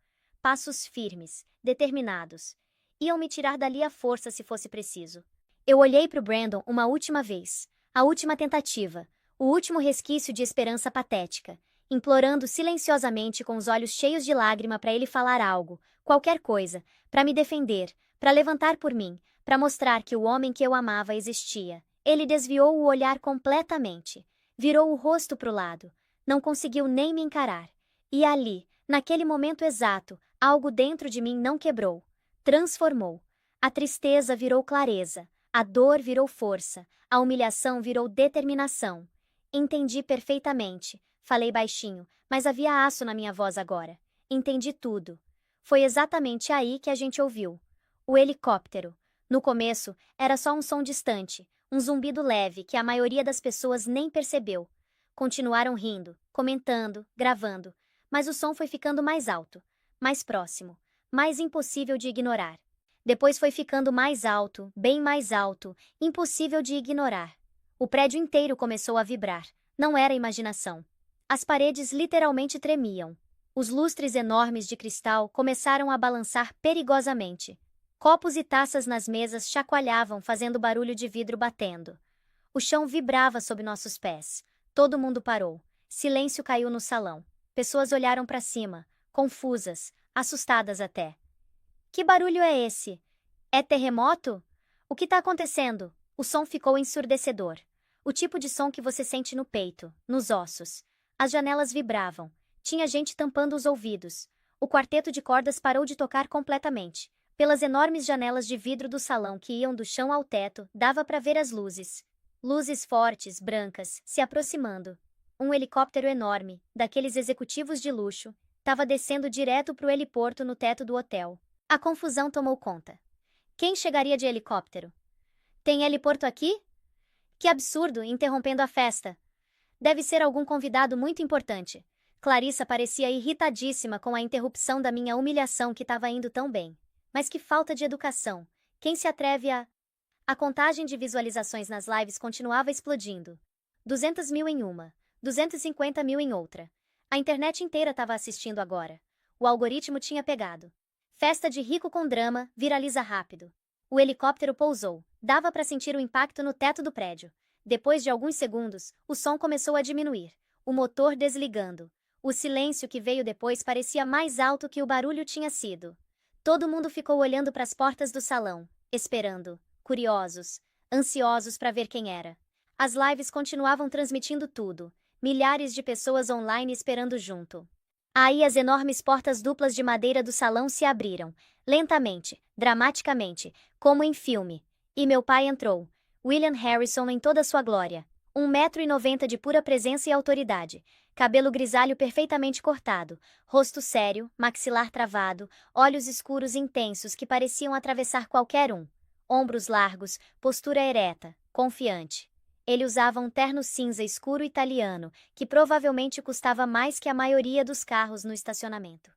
Passos firmes, determinados. Iam me tirar dali à força se fosse preciso. Eu olhei para o Brandon uma última vez. A última tentativa. O último resquício de esperança patética. Implorando silenciosamente com os olhos cheios de lágrima para ele falar algo, qualquer coisa, para me defender, para levantar por mim, para mostrar que o homem que eu amava existia. Ele desviou o olhar completamente. Virou o rosto para o lado. Não conseguiu nem me encarar. E ali, naquele momento exato, algo dentro de mim não quebrou. Transformou. A tristeza virou clareza. A dor virou força. A humilhação virou determinação. Entendi perfeitamente. Falei baixinho, mas havia aço na minha voz agora. Entendi tudo. Foi exatamente aí que a gente ouviu. O helicóptero. No começo, era só um som distante, um zumbido leve que a maioria das pessoas nem percebeu. Continuaram rindo, comentando, gravando, mas o som foi ficando mais alto, mais próximo, mais impossível de ignorar. Depois foi ficando mais alto, bem mais alto, impossível de ignorar. O prédio inteiro começou a vibrar. Não era imaginação. As paredes literalmente tremiam. Os lustres enormes de cristal começaram a balançar perigosamente. Copos e taças nas mesas chacoalhavam, fazendo barulho de vidro batendo. O chão vibrava sob nossos pés. Todo mundo parou. Silêncio caiu no salão. Pessoas olharam para cima, confusas, assustadas até. Que barulho é esse? É terremoto? O que está acontecendo? O som ficou ensurdecedor. O tipo de som que você sente no peito, nos ossos. As janelas vibravam. Tinha gente tampando os ouvidos. O quarteto de cordas parou de tocar completamente. Pelas enormes janelas de vidro do salão que iam do chão ao teto, dava para ver as luzes. Luzes fortes, brancas, se aproximando. Um helicóptero enorme, daqueles executivos de luxo, estava descendo direto para o heliporto no teto do hotel. A confusão tomou conta. Quem chegaria de helicóptero? Tem heliporto aqui? Que absurdo, interrompendo a festa. Deve ser algum convidado muito importante. Clarissa parecia irritadíssima com a interrupção da minha humilhação que estava indo tão bem. Mas que falta de educação. Quem se atreve a... A contagem de visualizações nas lives continuava explodindo. 200 mil em uma, 250 mil em outra. A internet inteira estava assistindo agora. O algoritmo tinha pegado. Festa de rico com drama, viraliza rápido. O helicóptero pousou. Dava para sentir o impacto no teto do prédio. Depois de alguns segundos, o som começou a diminuir. O motor desligando. O silêncio que veio depois parecia mais alto que o barulho tinha sido. Todo mundo ficou olhando para as portas do salão, esperando, curiosos, ansiosos para ver quem era. As lives continuavam transmitindo tudo. Milhares de pessoas online esperando junto. Aí as enormes portas duplas de madeira do salão se abriram, lentamente, dramaticamente, como em filme. E meu pai entrou. William Harrison em toda sua glória. 1,90 m de pura presença e autoridade. Cabelo grisalho perfeitamente cortado. Rosto sério, maxilar travado, olhos escuros intensos que pareciam atravessar qualquer um. Ombros largos, postura ereta, confiante. Ele usava um terno cinza escuro italiano, que provavelmente custava mais que a maioria dos carros no estacionamento.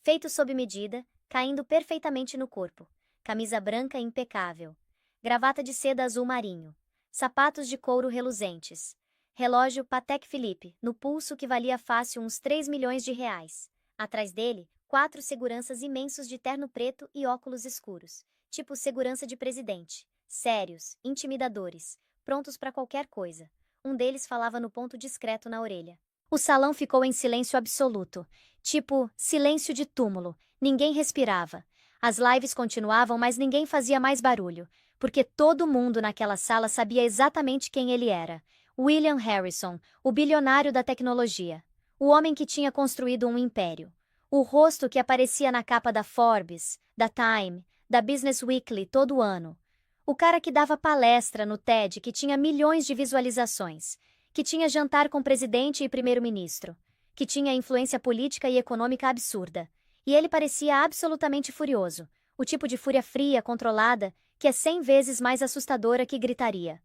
Feito sob medida, caindo perfeitamente no corpo. Camisa branca impecável. Gravata de seda azul marinho. Sapatos de couro reluzentes. Relógio Patek Philippe, no pulso que valia fácil uns 3 milhões de reais. Atrás dele, 4 seguranças imensos de terno preto e óculos escuros. Tipo segurança de presidente. Sérios, intimidadores. Prontos para qualquer coisa. Um deles falava no ponto discreto na orelha. O salão ficou em silêncio absoluto. Tipo, silêncio de túmulo. Ninguém respirava. As lives continuavam, mas ninguém fazia mais barulho. Porque todo mundo naquela sala sabia exatamente quem ele era. William Harrison, o bilionário da tecnologia. O homem que tinha construído um império. O rosto que aparecia na capa da Forbes, da Time, da Business Weekly todo ano. O cara que dava palestra no TED que tinha milhões de visualizações, que tinha jantar com presidente e primeiro-ministro, que tinha influência política e econômica absurda. E ele parecia absolutamente furioso, o tipo de fúria fria, controlada, que é 100 vezes mais assustadora que gritaria.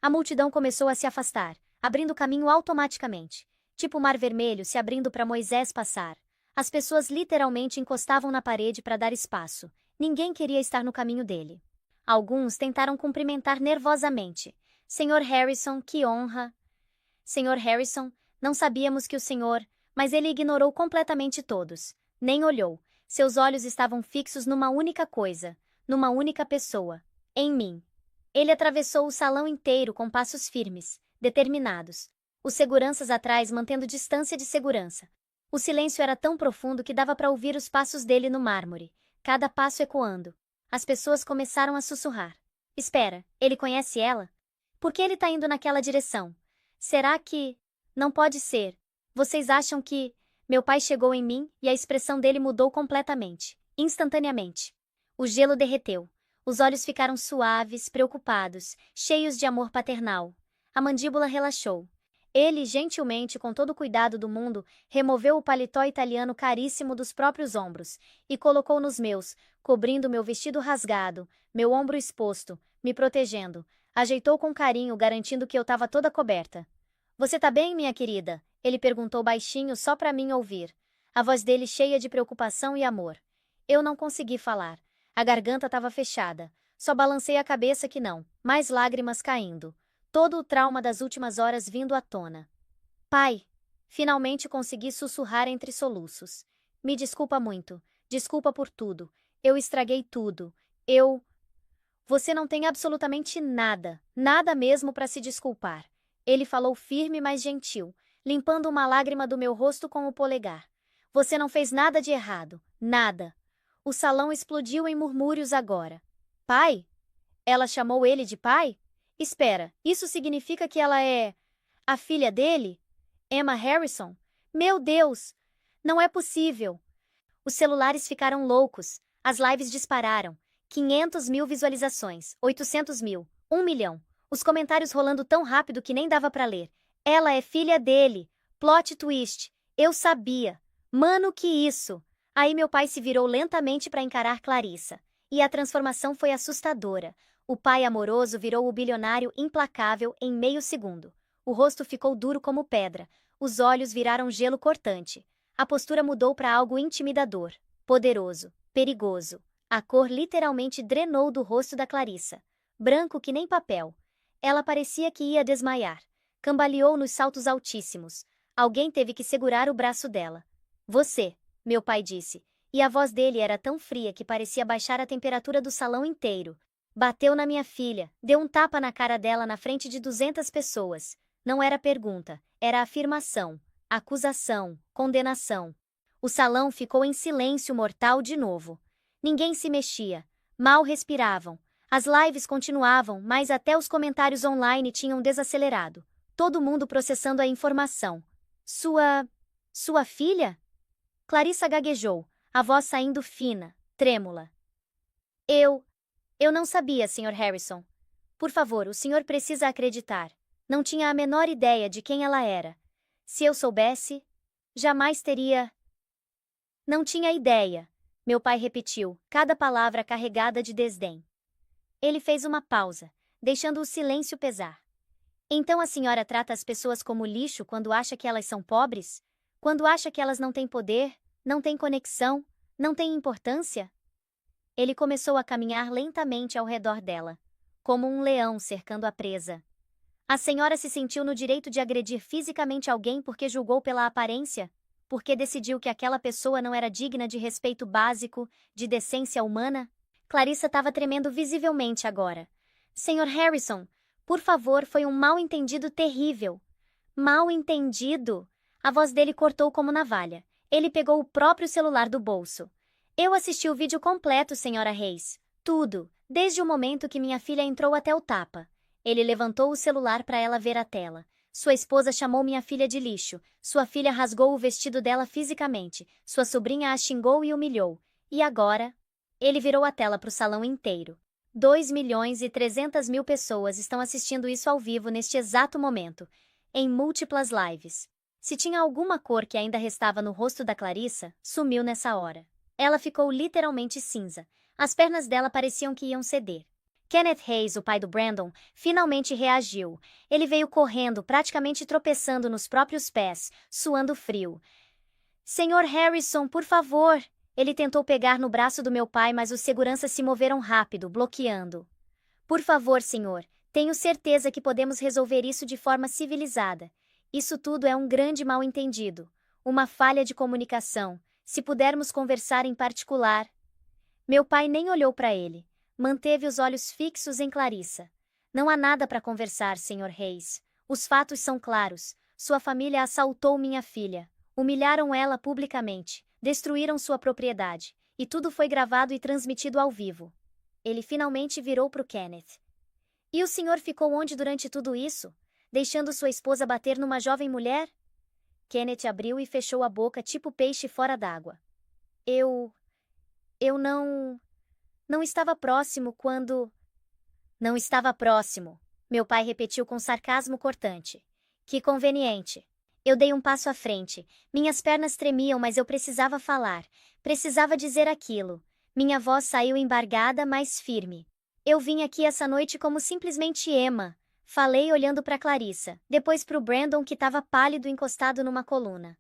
A multidão começou a se afastar, abrindo caminho automaticamente, tipo o Mar Vermelho se abrindo para Moisés passar. As pessoas literalmente encostavam na parede para dar espaço. Ninguém queria estar no caminho dele. Alguns tentaram cumprimentar nervosamente. Senhor Harrison, que honra! Senhor Harrison, não sabíamos que o senhor... Mas ele ignorou completamente todos. Nem olhou. Seus olhos estavam fixos numa única coisa. Numa única pessoa. Em mim. Ele atravessou o salão inteiro com passos firmes, determinados. Os seguranças atrás mantendo distância de segurança. O silêncio era tão profundo que dava para ouvir os passos dele no mármore. Cada passo ecoando. As pessoas começaram a sussurrar. Espera, ele conhece ela? Por que ele tá indo naquela direção? Será que... Não pode ser. Vocês acham que... Meu pai chegou em mim e a expressão dele mudou completamente. Instantaneamente. O gelo derreteu. Os olhos ficaram suaves, preocupados, cheios de amor paternal. A mandíbula relaxou. Ele, gentilmente, com todo o cuidado do mundo, removeu o paletó italiano caríssimo dos próprios ombros e colocou nos meus, cobrindo meu vestido rasgado, meu ombro exposto, me protegendo. Ajeitou com carinho, garantindo que eu estava toda coberta. Você tá bem, minha querida? Ele perguntou baixinho só para mim ouvir. A voz dele cheia de preocupação e amor. Eu não consegui falar. A garganta estava fechada. Só balancei a cabeça que não, mais lágrimas caindo. Todo o trauma das últimas horas vindo à tona. Pai! Finalmente consegui sussurrar entre soluços. Me desculpa muito. Desculpa por tudo. Eu estraguei tudo. Você não tem absolutamente nada, nada mesmo para se desculpar. Ele falou firme, mas gentil, limpando uma lágrima do meu rosto com o polegar. Você não fez nada de errado. Nada. O salão explodiu em murmúrios agora. Pai? Ela chamou ele de pai? Espera, isso significa que ela é a filha dele? Emma Harrison? Meu Deus! Não é possível! Os celulares ficaram loucos, as lives dispararam. 500 mil visualizações, 800 mil, 1 milhão. Os comentários rolando tão rápido que nem dava pra ler. Ela é filha dele. Plot twist. Eu sabia. Mano, que isso! Aí meu pai se virou lentamente para encarar Clarissa. E a transformação foi assustadora. O pai amoroso virou o bilionário implacável em meio segundo. O rosto ficou duro como pedra. Os olhos viraram gelo cortante. A postura mudou para algo intimidador, poderoso, perigoso. A cor literalmente drenou do rosto da Clarissa. Branco que nem papel. Ela parecia que ia desmaiar. Cambaleou nos saltos altíssimos. Alguém teve que segurar o braço dela. Você, meu pai disse. E a voz dele era tão fria que parecia baixar a temperatura do salão inteiro. Bateu na minha filha, deu um tapa na cara dela na frente de 200 pessoas. Não era pergunta, era afirmação, acusação, condenação. O salão ficou em silêncio mortal de novo. Ninguém se mexia, mal respiravam. As lives continuavam, mas até os comentários online tinham desacelerado. Todo mundo processando a informação. Sua filha? Clarissa gaguejou, a voz saindo fina, trêmula. Eu não sabia, Sr. Harrison. Por favor, o senhor precisa acreditar. Não tinha a menor ideia de quem ela era. Se eu soubesse, jamais teria... Não tinha ideia, meu pai repetiu, cada palavra carregada de desdém. Ele fez uma pausa, deixando o silêncio pesar. Então a senhora trata as pessoas como lixo quando acha que elas são pobres? Quando acha que elas não têm poder, não têm conexão, não têm importância? Ele começou a caminhar lentamente ao redor dela, como um leão cercando a presa. A senhora se sentiu no direito de agredir fisicamente alguém porque julgou pela aparência? Porque decidiu que aquela pessoa não era digna de respeito básico, de decência humana? Clarissa estava tremendo visivelmente agora. Sr. Harrison, por favor, foi um mal-entendido terrível. Mal-entendido? A voz dele cortou como navalha. Ele pegou o próprio celular do bolso. Eu assisti o vídeo completo, Senhora Reis. Tudo, desde o momento que minha filha entrou até o tapa. Ele levantou o celular para ela ver a tela. Sua esposa chamou minha filha de lixo. Sua filha rasgou o vestido dela fisicamente. Sua sobrinha a xingou e humilhou. E agora? Ele virou a tela para o salão inteiro. 2.300.000 pessoas estão assistindo isso ao vivo neste exato momento, em múltiplas lives. Se tinha alguma cor que ainda restava no rosto da Clarissa, sumiu nessa hora. Ela ficou literalmente cinza. As pernas dela pareciam que iam ceder. Kenneth Hayes, o pai do Brandon, finalmente reagiu. Ele veio correndo, praticamente tropeçando nos próprios pés, suando frio. Senhor Harrison, por favor! Ele tentou pegar no braço do meu pai, mas os seguranças se moveram rápido, bloqueando. Por favor, senhor, tenho certeza que podemos resolver isso de forma civilizada. Isso tudo é um grande mal-entendido. Uma falha de comunicação. Se pudermos conversar em particular. Meu pai nem olhou para ele. Manteve os olhos fixos em Clarissa. Não há nada para conversar, Sr. Hayes. Os fatos são claros. Sua família assaltou minha filha. Humilharam ela publicamente. Destruíram sua propriedade. E tudo foi gravado e transmitido ao vivo. Ele finalmente virou para o Kenneth. E o senhor ficou onde durante tudo isso? Deixando sua esposa bater numa jovem mulher? Kenneth abriu e fechou a boca tipo peixe fora d'água. Eu não estava próximo quando... Não estava próximo, meu pai repetiu com sarcasmo cortante. Que conveniente. Eu dei um passo à frente. Minhas pernas tremiam, mas eu precisava falar. Precisava dizer aquilo. Minha voz saiu embargada, mas firme. Eu vim aqui essa noite como simplesmente Emma. Falei olhando para Clarissa, depois para o Brandon que estava pálido encostado numa coluna.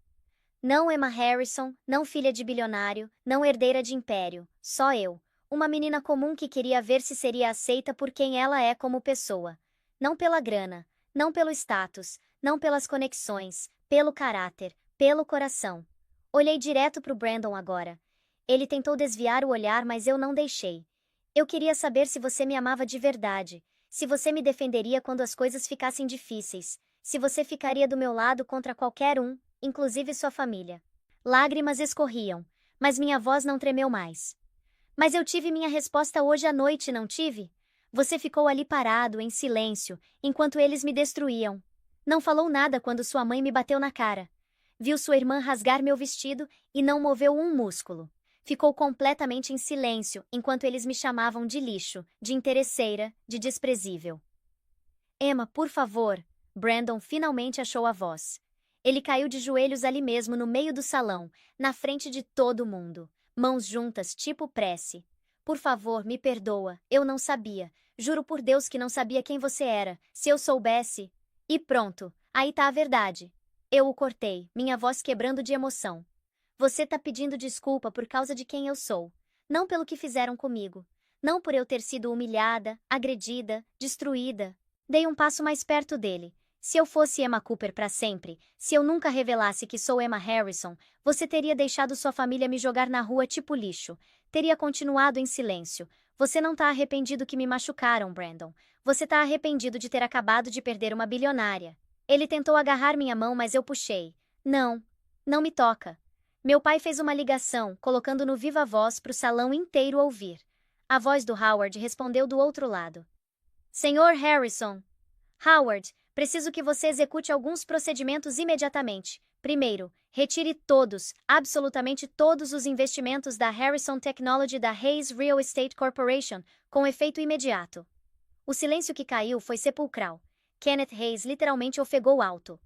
Não Emma Harrison, não filha de bilionário, não herdeira de império, só eu. Uma menina comum que queria ver se seria aceita por quem ela é como pessoa. Não pela grana, não pelo status, não pelas conexões, pelo caráter, pelo coração. Olhei direto para o Brandon agora. Ele tentou desviar o olhar, mas eu não deixei. Eu queria saber se você me amava de verdade, se você me defenderia quando as coisas ficassem difíceis, se você ficaria do meu lado contra qualquer um, inclusive sua família. Lágrimas escorriam, mas minha voz não tremeu mais. Mas eu tive minha resposta hoje à noite, não tive? Você ficou ali parado, em silêncio, enquanto eles me destruíam. Não falou nada quando sua mãe me bateu na cara. Viu sua irmã rasgar meu vestido e não moveu um músculo. Ficou completamente em silêncio enquanto eles me chamavam de lixo, de interesseira, de desprezível. Emma, por favor. Brandon finalmente achou a voz. Ele caiu de joelhos ali mesmo no meio do salão, na frente de todo mundo. Mãos juntas, tipo prece. Por favor, me perdoa, eu não sabia. Juro por Deus que não sabia quem você era. Se eu soubesse... E pronto, aí tá a verdade. Eu o cortei, minha voz quebrando de emoção. Você tá pedindo desculpa por causa de quem eu sou. Não pelo que fizeram comigo. Não por eu ter sido humilhada, agredida, destruída. Dei um passo mais perto dele. Se eu fosse Emma Cooper para sempre, se eu nunca revelasse que sou Emma Harrison, você teria deixado sua família me jogar na rua tipo lixo. Teria continuado em silêncio. Você não tá arrependido que me machucaram, Brandon. Você tá arrependido de ter acabado de perder uma bilionária. Ele tentou agarrar minha mão, mas eu puxei. Não, não me toca. Meu pai fez uma ligação, colocando no viva voz para o salão inteiro ouvir. A voz do Howard respondeu do outro lado. Senhor Harrison. Howard, preciso que você execute alguns procedimentos imediatamente. Primeiro, retire todos, absolutamente todos os investimentos da Harrison Technology da Hayes Real Estate Corporation, com efeito imediato. O silêncio que caiu foi sepulcral. Kenneth Hayes literalmente ofegou alto.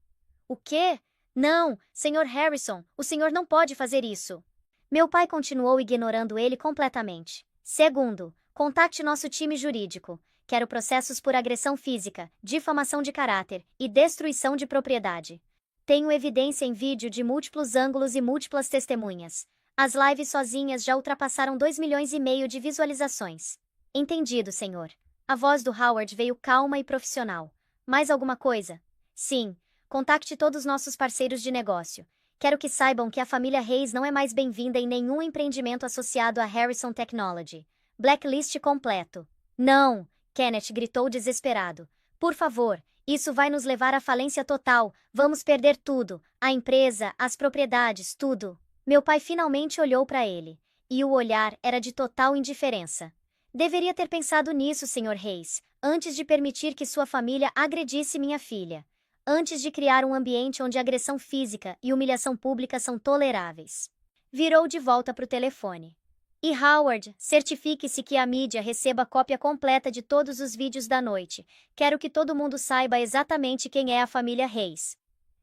O quê? Não, Sr. Harrison, o senhor não pode fazer isso. Meu pai continuou ignorando ele completamente. Segundo, contate nosso time jurídico. Quero processos por agressão física, difamação de caráter e destruição de propriedade. Tenho evidência em vídeo de múltiplos ângulos e múltiplas testemunhas. As lives sozinhas já ultrapassaram 2,5 milhões de visualizações. Entendido, senhor. A voz do Howard veio calma e profissional. Mais alguma coisa? Sim. Contacte todos nossos parceiros de negócio. Quero que saibam que a família Hayes não é mais bem-vinda em nenhum empreendimento associado à Harrison Technology. Blacklist completo. Não! Kenneth gritou desesperado. Por favor, isso vai nos levar à falência total. Vamos perder tudo. A empresa, as propriedades, tudo. Meu pai finalmente olhou para ele. E o olhar era de total indiferença. Deveria ter pensado nisso, Sr. Hayes, antes de permitir que sua família agredisse minha filha. Antes de criar um ambiente onde agressão física e humilhação pública são toleráveis. Virou de volta para o telefone. E Howard, certifique-se que a mídia receba cópia completa de todos os vídeos da noite. Quero que todo mundo saiba exatamente quem é a família Hayes.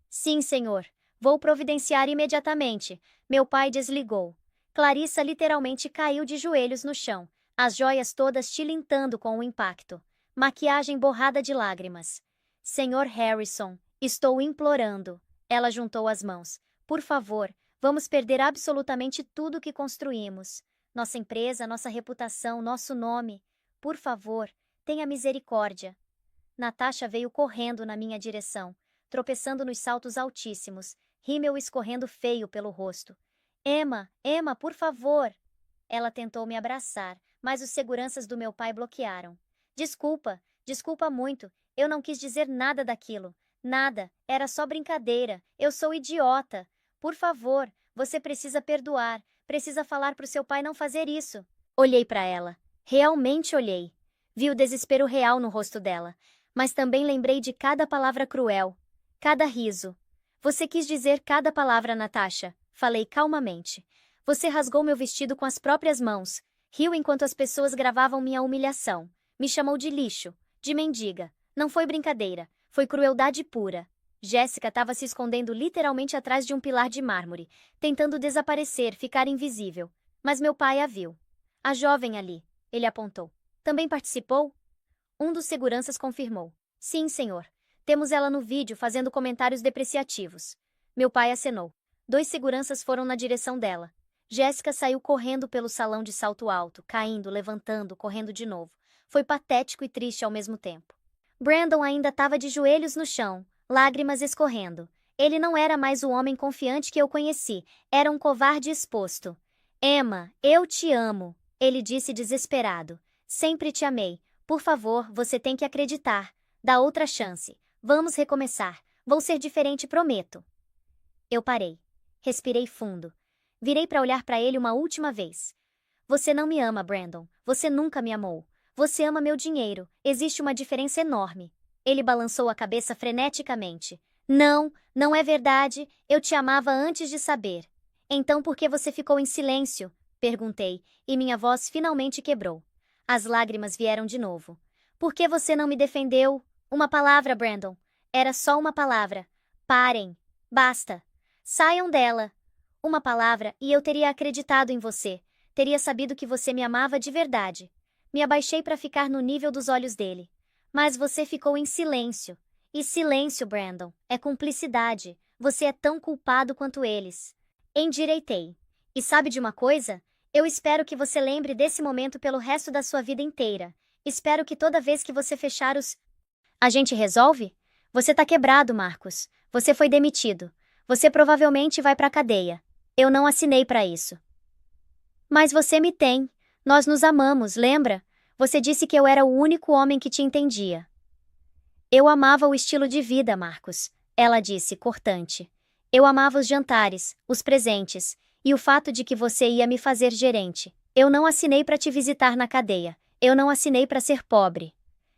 Sim, senhor. Vou providenciar imediatamente. Meu pai desligou. Clarissa literalmente caiu de joelhos no chão, as joias todas tilintando com o impacto. Maquiagem borrada de lágrimas. Senhor Harrison, estou implorando. Ela juntou as mãos. Por favor, vamos perder absolutamente tudo que construímos. Nossa empresa, nossa reputação, nosso nome. Por favor, tenha misericórdia. Natasha veio correndo na minha direção, tropeçando nos saltos altíssimos, rímel escorrendo feio pelo rosto. Emma, Emma, por favor! Ela tentou me abraçar, mas os seguranças do meu pai bloquearam. Desculpa, desculpa muito, eu não quis dizer nada daquilo. Nada, era só brincadeira, eu sou idiota. Por favor, você precisa perdoar. Precisa falar pro seu pai não fazer isso. Olhei para ela. Realmente olhei. Vi o desespero real no rosto dela. Mas também lembrei de cada palavra cruel. Cada riso. Você quis dizer cada palavra, Natasha. Falei calmamente. Você rasgou meu vestido com as próprias mãos. Riu enquanto as pessoas gravavam minha humilhação. Me chamou de lixo. De mendiga. Não foi brincadeira. Foi crueldade pura. Jéssica estava se escondendo literalmente atrás de um pilar de mármore, tentando desaparecer, ficar invisível. Mas meu pai a viu. A jovem ali, ele apontou. Também participou? Um dos seguranças confirmou. Sim, senhor. Temos ela no vídeo fazendo comentários depreciativos. Meu pai acenou. 2 seguranças foram na direção dela. Jéssica saiu correndo pelo salão de salto alto, caindo, levantando, correndo de novo. Foi patético e triste ao mesmo tempo. Brandon ainda estava de joelhos no chão, lágrimas escorrendo. Ele não era mais o homem confiante que eu conheci, era um covarde exposto. Emma, eu te amo, ele disse desesperado. Sempre te amei. Por favor, você tem que acreditar. Dá outra chance. Vamos recomeçar. Vou ser diferente, prometo. Eu parei. Respirei fundo. Virei para olhar para ele uma última vez. Você não me ama, Brandon. Você nunca me amou. Você ama meu dinheiro. Existe uma diferença enorme. Ele balançou a cabeça freneticamente. Não, não é verdade. Eu te amava antes de saber. Então por que você ficou em silêncio? Perguntei, e minha voz finalmente quebrou. As lágrimas vieram de novo. Por que você não me defendeu? Uma palavra, Brandon. Era só uma palavra. Parem. Basta. Saiam dela. Uma palavra e eu teria acreditado em você. Teria sabido que você me amava de verdade. Me abaixei para ficar no nível dos olhos dele. Mas você ficou em silêncio. E silêncio, Brandon, é cumplicidade. Você é tão culpado quanto eles. Endireitei. E sabe de uma coisa? Eu espero que você lembre desse momento pelo resto da sua vida inteira. Espero que toda vez que você fechar os... A gente resolve? Você tá quebrado, Marcos. Você foi demitido. Você provavelmente vai pra cadeia. Eu não assinei pra isso. Mas você me tem. Nós nos amamos, lembra? Você disse que eu era o único homem que te entendia. Eu amava o estilo de vida, Marcos. Ela disse, cortante. Eu amava os jantares, os presentes, e o fato de que você ia me fazer gerente. Eu não assinei pra te visitar na cadeia. Eu não assinei pra ser pobre.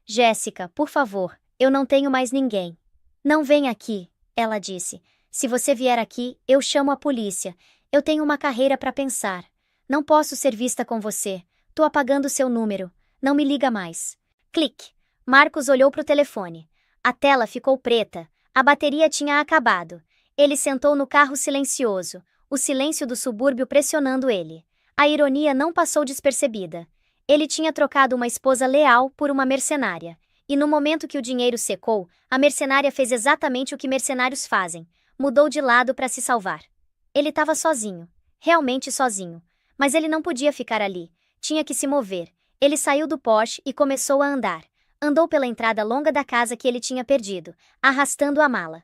Jéssica, por favor, eu não tenho mais ninguém. Não venha aqui, ela disse. Se você vier aqui, eu chamo a polícia. Eu tenho uma carreira para pensar. Não posso ser vista com você. Tô apagando seu número. Não me liga mais. Clique. Marcos olhou pro telefone. A tela ficou preta. A bateria tinha acabado. Ele sentou no carro silencioso, o silêncio do subúrbio pressionando ele. A ironia não passou despercebida. Ele tinha trocado uma esposa leal por uma mercenária. E no momento que o dinheiro secou, a mercenária fez exatamente o que mercenários fazem. Mudou de lado para se salvar. Ele estava sozinho. Realmente sozinho. Mas ele não podia ficar ali. Tinha que se mover. Ele saiu do Porsche e começou a andar. Andou pela entrada longa da casa que ele tinha perdido, arrastando a mala.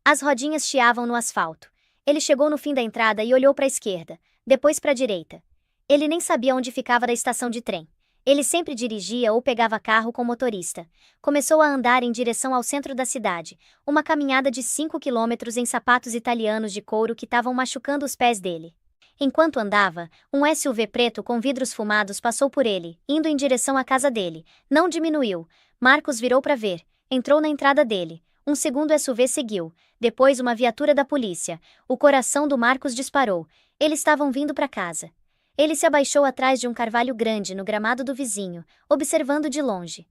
As rodinhas chiavam no asfalto. Ele chegou no fim da entrada e olhou para a esquerda, depois para a direita. Ele nem sabia onde ficava a estação de trem. Ele sempre dirigia ou pegava carro com motorista. Começou a andar em direção ao centro da cidade, uma caminhada de 5 quilômetros em sapatos italianos de couro que estavam machucando os pés dele. Enquanto andava, um SUV preto com vidros fumados passou por ele, indo em direção à casa dele. Não diminuiu. Marcos virou para ver. Entrou na entrada dele. Um segundo SUV seguiu. Depois uma viatura da polícia. O coração do Marcos disparou. Eles estavam vindo para casa. Ele se abaixou atrás de um carvalho grande no gramado do vizinho, observando de longe.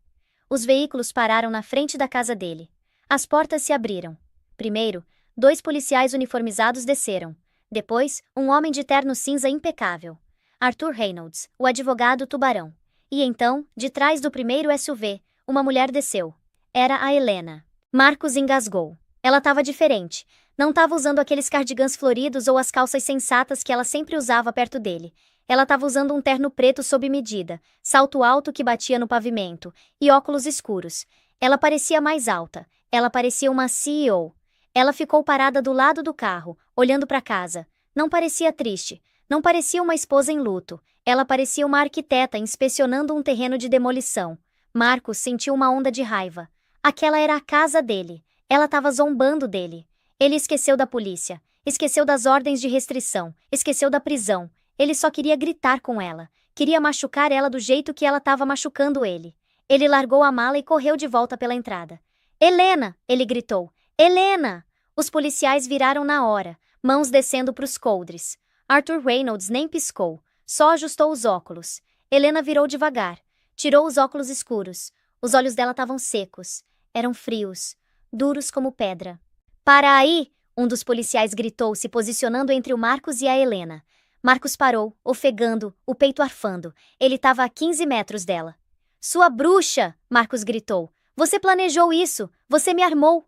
Os veículos pararam na frente da casa dele. As portas se abriram. Primeiro, 2 policiais uniformizados desceram. Depois, um homem de terno cinza impecável. Arthur Reynolds, o advogado tubarão. E então, de trás do primeiro SUV, uma mulher desceu. Era a Helena. Marcos engasgou. Ela estava diferente. Não estava usando aqueles cardigans floridos ou as calças sensatas que ela sempre usava perto dele. Ela estava usando um terno preto sob medida, salto alto que batia no pavimento, e óculos escuros. Ela parecia mais alta. Ela parecia uma CEO. Ela ficou parada do lado do carro, olhando para casa. Não parecia triste. Não parecia uma esposa em luto. Ela parecia uma arquiteta inspecionando um terreno de demolição. Marcos sentiu uma onda de raiva. Aquela era a casa dele. Ela estava zombando dele. Ele esqueceu da polícia. Esqueceu das ordens de restrição. Esqueceu da prisão. Ele só queria gritar com ela. Queria machucar ela do jeito que ela estava machucando ele. Ele largou a mala e correu de volta pela entrada. Helena! Ele gritou. Helena! Os policiais viraram na hora, mãos descendo para os coldres. Arthur Reynolds nem piscou, só ajustou os óculos. Helena virou devagar, tirou os óculos escuros. Os olhos dela estavam secos, eram frios, duros como pedra. Para aí! Um dos policiais gritou, se posicionando entre o Marcos e a Helena. Marcos parou, ofegando, o peito arfando. Ele estava a 15 metros dela. Sua bruxa! Marcos gritou. Você planejou isso! Você me armou!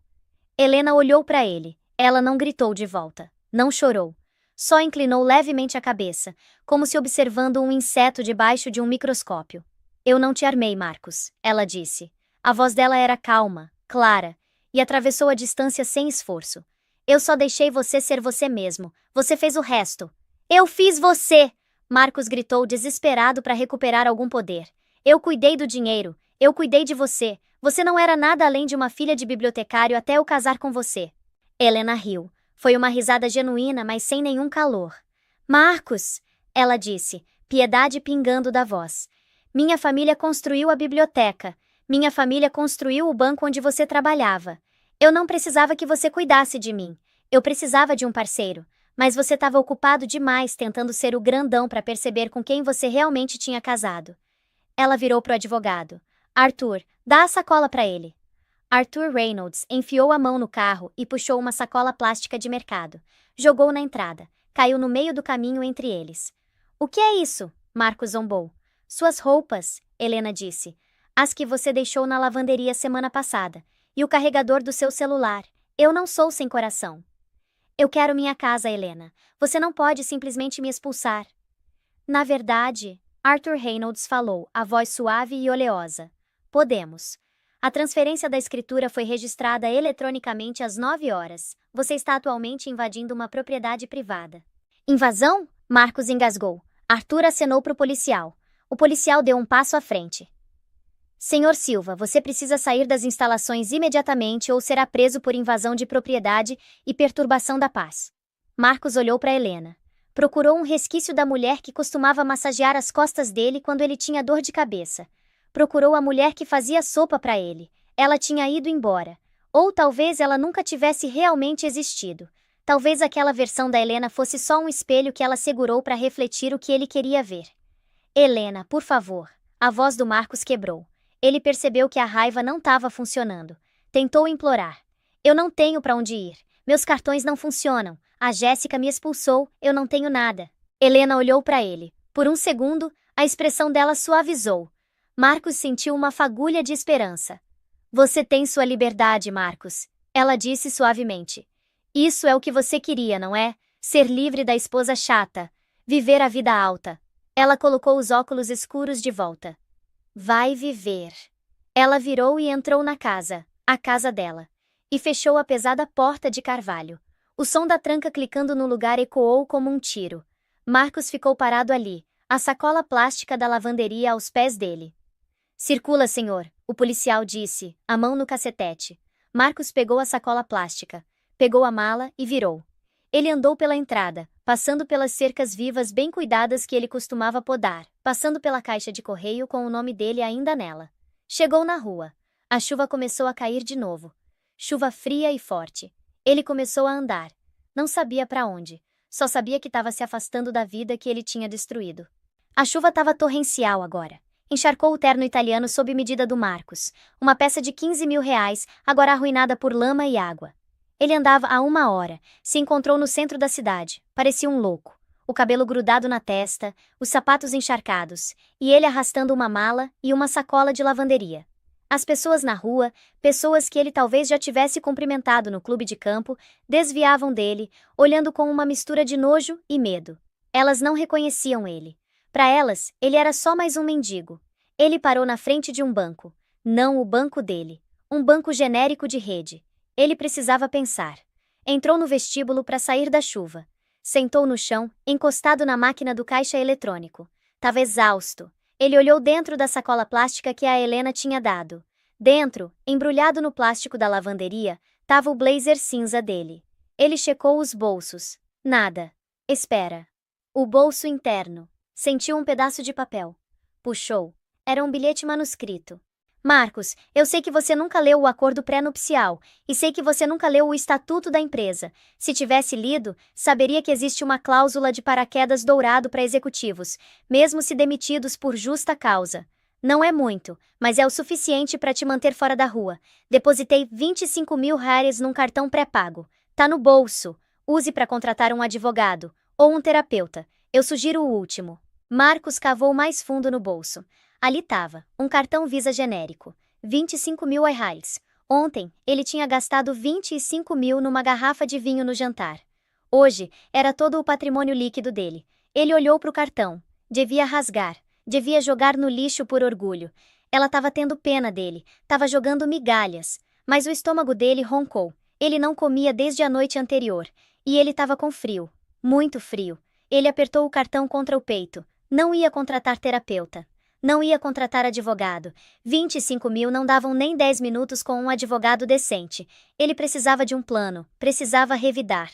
Helena olhou para ele. Ela não gritou de volta. Não chorou. Só inclinou levemente a cabeça, como se observando um inseto debaixo de um microscópio. Eu não te armei, Marcos, ela disse. A voz dela era calma, clara, e atravessou a distância sem esforço. Eu só deixei você ser você mesmo. Você fez o resto. Eu fiz você! Marcos gritou desesperado para recuperar algum poder. Eu cuidei do dinheiro. Eu cuidei de você. Você não era nada além de uma filha de bibliotecário até eu casar com você. Helena riu. Foi uma risada genuína, mas sem nenhum calor. Marcos! Ela disse, piedade pingando da voz. Minha família construiu a biblioteca. Minha família construiu o banco onde você trabalhava. Eu não precisava que você cuidasse de mim. Eu precisava de um parceiro. Mas você estava ocupado demais tentando ser o grandão para perceber com quem você realmente tinha casado. Ela virou pro advogado. Arthur, dá a sacola para ele. Arthur Reynolds enfiou a mão no carro e puxou uma sacola plástica de mercado. Jogou na entrada. Caiu no meio do caminho entre eles. O que é isso? Marcos zombou. Suas roupas, Helena disse. As que você deixou na lavanderia semana passada. E o carregador do seu celular. Eu não sou sem coração. Eu quero minha casa, Helena. Você não pode simplesmente me expulsar. Na verdade, Arthur Reynolds falou, a voz suave e oleosa. Podemos. A transferência da escritura foi registrada eletronicamente às 9 horas. Você está atualmente invadindo uma propriedade privada. Invasão? Marcos engasgou. Arthur acenou para o policial. O policial deu um passo à frente. Senhor Silva, você precisa sair das instalações imediatamente ou será preso por invasão de propriedade e perturbação da paz. Marcos olhou para Helena. Procurou um resquício da mulher que costumava massagear as costas dele quando ele tinha dor de cabeça. Procurou a mulher que fazia sopa para ele. Ela tinha ido embora. Ou talvez ela nunca tivesse realmente existido. Talvez aquela versão da Helena fosse só um espelho que ela segurou para refletir o que ele queria ver. Helena, por favor. A voz do Marcos quebrou. Ele percebeu que a raiva não estava funcionando. Tentou implorar. Eu não tenho para onde ir. Meus cartões não funcionam. A Jéssica me expulsou. Eu não tenho nada. Helena olhou para ele. Por um segundo, a expressão dela suavizou. Marcos sentiu uma fagulha de esperança. Você tem sua liberdade, Marcos. Ela disse suavemente. Isso é o que você queria, não é? Ser livre da esposa chata. Viver a vida alta. Ela colocou os óculos escuros de volta. Vai viver. Ela virou e entrou na casa, a casa dela, e fechou a pesada porta de carvalho. O som da tranca clicando no lugar ecoou como um tiro. Marcos ficou parado ali, a sacola plástica da lavanderia aos pés dele. Circula, senhor, o policial disse, a mão no cacetete. Marcos pegou a sacola plástica, pegou a mala e virou. Ele andou pela entrada, passando pelas cercas vivas bem cuidadas que ele costumava podar, passando pela caixa de correio com o nome dele ainda nela. Chegou na rua. A chuva começou a cair de novo. Chuva fria e forte. Ele começou a andar. Não sabia para onde. Só sabia que estava se afastando da vida que ele tinha destruído. A chuva estava torrencial agora. Encharcou o terno italiano sob medida do Marcos. Uma peça de 15 mil reais, agora arruinada por lama e água. Ele andava há 1 hora, se encontrou no centro da cidade, parecia um louco. O cabelo grudado na testa, os sapatos encharcados, e ele arrastando uma mala e uma sacola de lavanderia. As pessoas na rua, pessoas que ele talvez já tivesse cumprimentado no clube de campo, desviavam dele, olhando com uma mistura de nojo e medo. Elas não reconheciam ele. Para elas, ele era só mais um mendigo. Ele parou na frente de um banco. Não o banco dele. Um banco genérico de rede. Ele precisava pensar. Entrou no vestíbulo para sair da chuva. Sentou no chão, encostado na máquina do caixa eletrônico. Tava exausto. Ele olhou dentro da sacola plástica que a Helena tinha dado. Dentro, embrulhado no plástico da lavanderia, tava o blazer cinza dele. Ele checou os bolsos. Nada. Espera. O bolso interno. Sentiu um pedaço de papel. Puxou. Era um bilhete manuscrito. Marcos, eu sei que você nunca leu o acordo pré-nupcial, e sei que você nunca leu o estatuto da empresa. Se tivesse lido, saberia que existe uma cláusula de paraquedas dourado para executivos, mesmo se demitidos por justa causa. Não é muito, mas é o suficiente para te manter fora da rua. Depositei 25 mil reais num cartão pré-pago. Tá no bolso. Use para contratar um advogado ou um terapeuta. Eu sugiro o último. Marcos cavou mais fundo no bolso. Ali tava, um cartão Visa genérico. 25 mil reais. Ontem, ele tinha gastado 25 mil numa garrafa de vinho no jantar. Hoje, era todo o patrimônio líquido dele. Ele olhou para o cartão. Devia rasgar. Devia jogar no lixo por orgulho. Ela estava tendo pena dele. Estava jogando migalhas. Mas o estômago dele roncou. Ele não comia desde a noite anterior. E ele estava com frio. Muito frio. Ele apertou o cartão contra o peito. Não ia contratar terapeuta. Não ia contratar advogado. 25 mil não davam nem 10 minutos com um advogado decente. Ele precisava de um plano. Precisava revidar.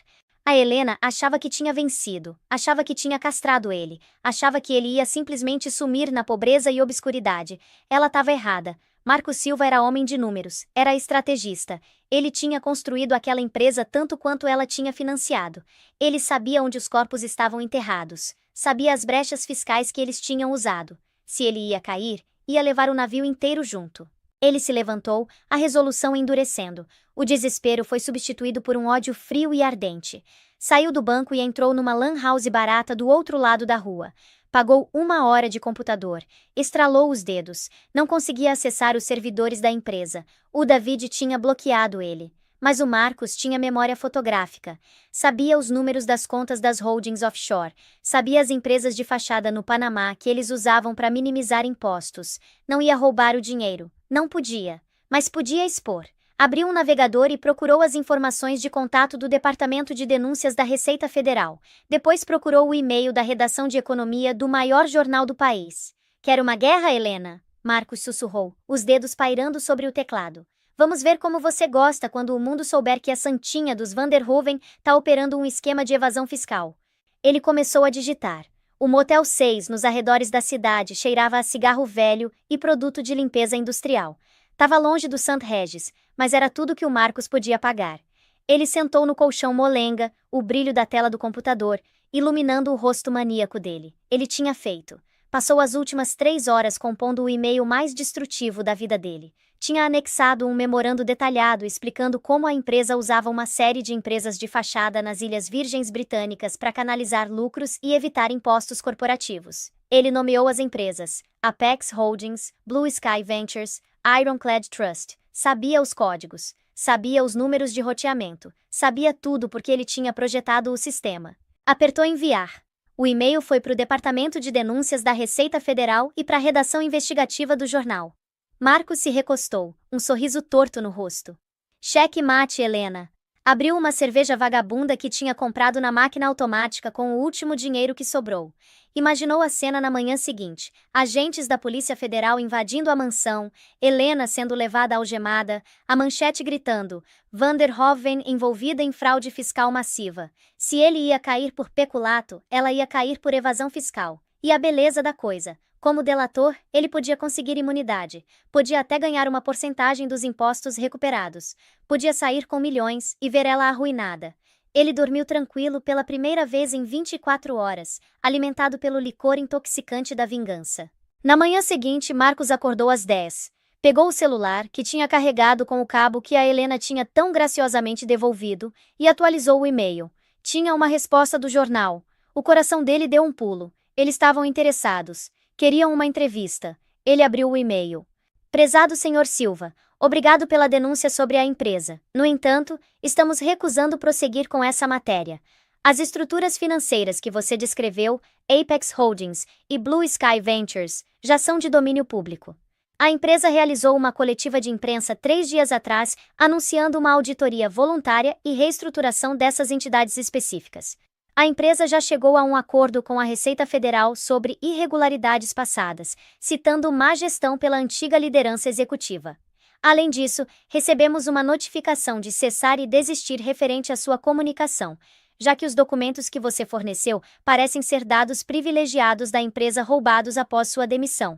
A Helena achava que tinha vencido, achava que tinha castrado ele, achava que ele ia simplesmente sumir na pobreza e obscuridade. Ela estava errada. Marcos Silva era homem de números, era estrategista. Ele tinha construído aquela empresa tanto quanto ela tinha financiado. Ele sabia onde os corpos estavam enterrados, sabia as brechas fiscais que eles tinham usado. Se ele ia cair, ia levar o navio inteiro junto. Ele se levantou, a resolução endurecendo. O desespero foi substituído por um ódio frio e ardente. Saiu do banco e entrou numa lan house barata do outro lado da rua. Pagou 1 hora de computador. Estralou os dedos. Não conseguia acessar os servidores da empresa. O David tinha bloqueado ele. Mas o Marcos tinha memória fotográfica. Sabia os números das contas das holdings offshore. Sabia as empresas de fachada no Panamá que eles usavam para minimizar impostos. Não ia roubar o dinheiro. Não podia. Mas podia expor. Abriu um navegador e procurou as informações de contato do Departamento de Denúncias da Receita Federal. Depois procurou o e-mail da redação de economia do maior jornal do país. Quer uma guerra, Helena? Marcos sussurrou, os dedos pairando sobre o teclado. Vamos ver como você gosta quando o mundo souber que a santinha dos Van der Hoeven tá operando um esquema de evasão fiscal. Ele começou a digitar. O Motel 6, nos arredores da cidade, cheirava a cigarro velho e produto de limpeza industrial. Tava longe do St. Regis, mas era tudo que o Marcos podia pagar. Ele sentou no colchão molenga, o brilho da tela do computador, iluminando o rosto maníaco dele. Ele tinha feito. Passou as últimas 3 horas compondo o e-mail mais destrutivo da vida dele. Tinha anexado um memorando detalhado explicando como a empresa usava uma série de empresas de fachada nas Ilhas Virgens Britânicas para canalizar lucros e evitar impostos corporativos. Ele nomeou as empresas: Apex Holdings, Blue Sky Ventures, Ironclad Trust. Sabia os códigos, sabia os números de roteamento, sabia tudo porque ele tinha projetado o sistema. Apertou enviar. O e-mail foi para o Departamento de Denúncias da Receita Federal e para a redação investigativa do jornal. Marcos se recostou, um sorriso torto no rosto. Cheque mate, Helena. Abriu uma cerveja vagabunda que tinha comprado na máquina automática com o último dinheiro que sobrou. Imaginou a cena na manhã seguinte, agentes da Polícia Federal invadindo a mansão, Helena sendo levada algemada, a manchete gritando, Van der Hoeven envolvida em fraude fiscal massiva. Se ele ia cair por peculato, ela ia cair por evasão fiscal. E a beleza da coisa. Como delator, ele podia conseguir imunidade, podia até ganhar uma porcentagem dos impostos recuperados, podia sair com milhões e ver ela arruinada. Ele dormiu tranquilo pela primeira vez em 24 horas, alimentado pelo licor intoxicante da vingança. Na manhã seguinte, Marcos acordou às 10. Pegou o celular, que tinha carregado com o cabo que a Helena tinha tão graciosamente devolvido, e atualizou o e-mail. Tinha uma resposta do jornal. O coração dele deu um pulo. Eles estavam interessados. Queriam uma entrevista. Ele abriu o e-mail. Prezado Sr. Silva, obrigado pela denúncia sobre a empresa. No entanto, estamos recusando prosseguir com essa matéria. As estruturas financeiras que você descreveu, Apex Holdings e Blue Sky Ventures, já são de domínio público. A empresa realizou uma coletiva de imprensa 3 dias atrás, anunciando uma auditoria voluntária e reestruturação dessas entidades específicas. A empresa já chegou a um acordo com a Receita Federal sobre irregularidades passadas, citando má gestão pela antiga liderança executiva. Além disso, recebemos uma notificação de cessar e desistir referente à sua comunicação, já que os documentos que você forneceu parecem ser dados privilegiados da empresa roubados após sua demissão.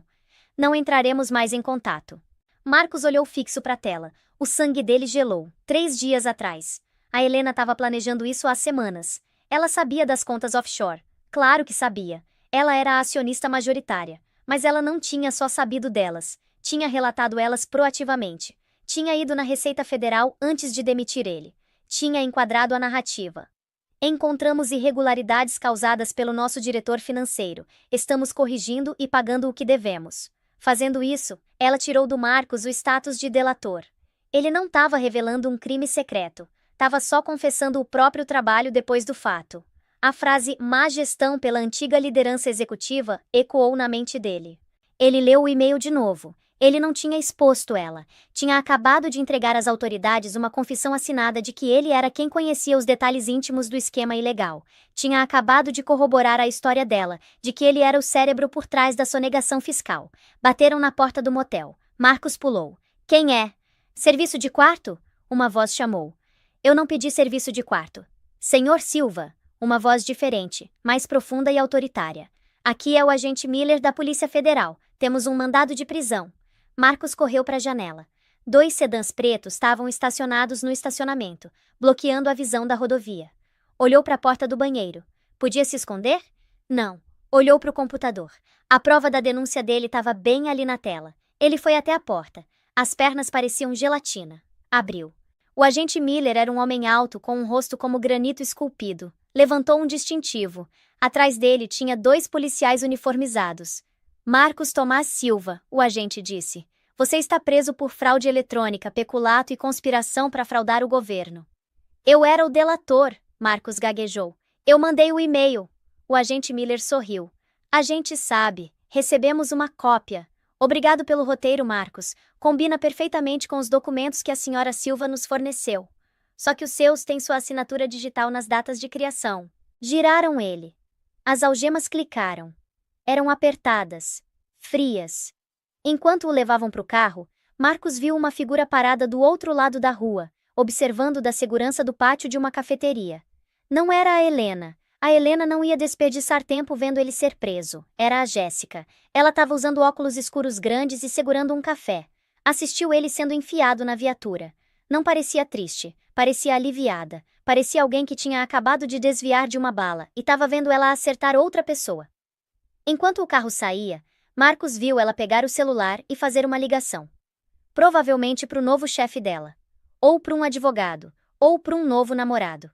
Não entraremos mais em contato. Marcos olhou fixo para a tela. O sangue dele gelou. 3 dias atrás. A Helena estava planejando isso há semanas. Ela sabia das contas offshore. Claro que sabia. Ela era a acionista majoritária. Mas ela não tinha só sabido delas, tinha relatado elas proativamente. Tinha ido na Receita Federal antes de demitir ele. Tinha enquadrado a narrativa. Encontramos irregularidades causadas pelo nosso diretor financeiro. Estamos corrigindo e pagando o que devemos. Fazendo isso, ela tirou do Marcos o status de delator. Ele não estava revelando um crime secreto. Estava só confessando o próprio trabalho depois do fato. A frase má gestão pela antiga liderança executiva ecoou na mente dele. Ele leu o e-mail de novo. Ele não tinha exposto ela. Tinha acabado de entregar às autoridades uma confissão assinada de que ele era quem conhecia os detalhes íntimos do esquema ilegal. Tinha acabado de corroborar a história dela, de que ele era o cérebro por trás da sonegação fiscal. Bateram na porta do motel. Marcos pulou. Quem é? Serviço de quarto? Uma voz chamou. Eu não pedi serviço de quarto. Senhor Silva. Uma voz diferente, mais profunda e autoritária. Aqui é o agente Miller da Polícia Federal. Temos um mandado de prisão. Marcos correu para a janela. 2 sedãs pretos estavam estacionados no estacionamento, bloqueando a visão da rodovia. Olhou para a porta do banheiro. Podia se esconder? Não. Olhou para o computador. A prova da denúncia dele estava bem ali na tela. Ele foi até a porta. As pernas pareciam gelatina. Abriu. O agente Miller era um homem alto com um rosto como granito esculpido. Levantou um distintivo. Atrás dele tinha 2 policiais uniformizados. Marcos Tomás Silva, o agente disse. Você está preso por fraude eletrônica, peculato e conspiração para fraudar o governo. Eu era o delator, Marcos gaguejou. Eu mandei o e-mail. O agente Miller sorriu. A gente sabe. Recebemos uma cópia. Obrigado pelo roteiro, Marcos. Combina perfeitamente com os documentos que a senhora Silva nos forneceu. Só que os seus têm sua assinatura digital nas datas de criação. Giraram ele. As algemas clicaram. Eram apertadas, frias. Enquanto o levavam para o carro, Marcos viu uma figura parada do outro lado da rua, observando da segurança do pátio de uma cafeteria. Não era a Helena. A Helena não ia desperdiçar tempo vendo ele ser preso. Era a Jéssica. Ela estava usando óculos escuros grandes e segurando um café. Assistiu ele sendo enfiado na viatura. Não parecia triste, parecia aliviada. Parecia alguém que tinha acabado de desviar de uma bala e estava vendo ela acertar outra pessoa. Enquanto o carro saía, Marcos viu ela pegar o celular e fazer uma ligação. Provavelmente para o novo chefe dela. Ou para um advogado. Ou para um novo namorado.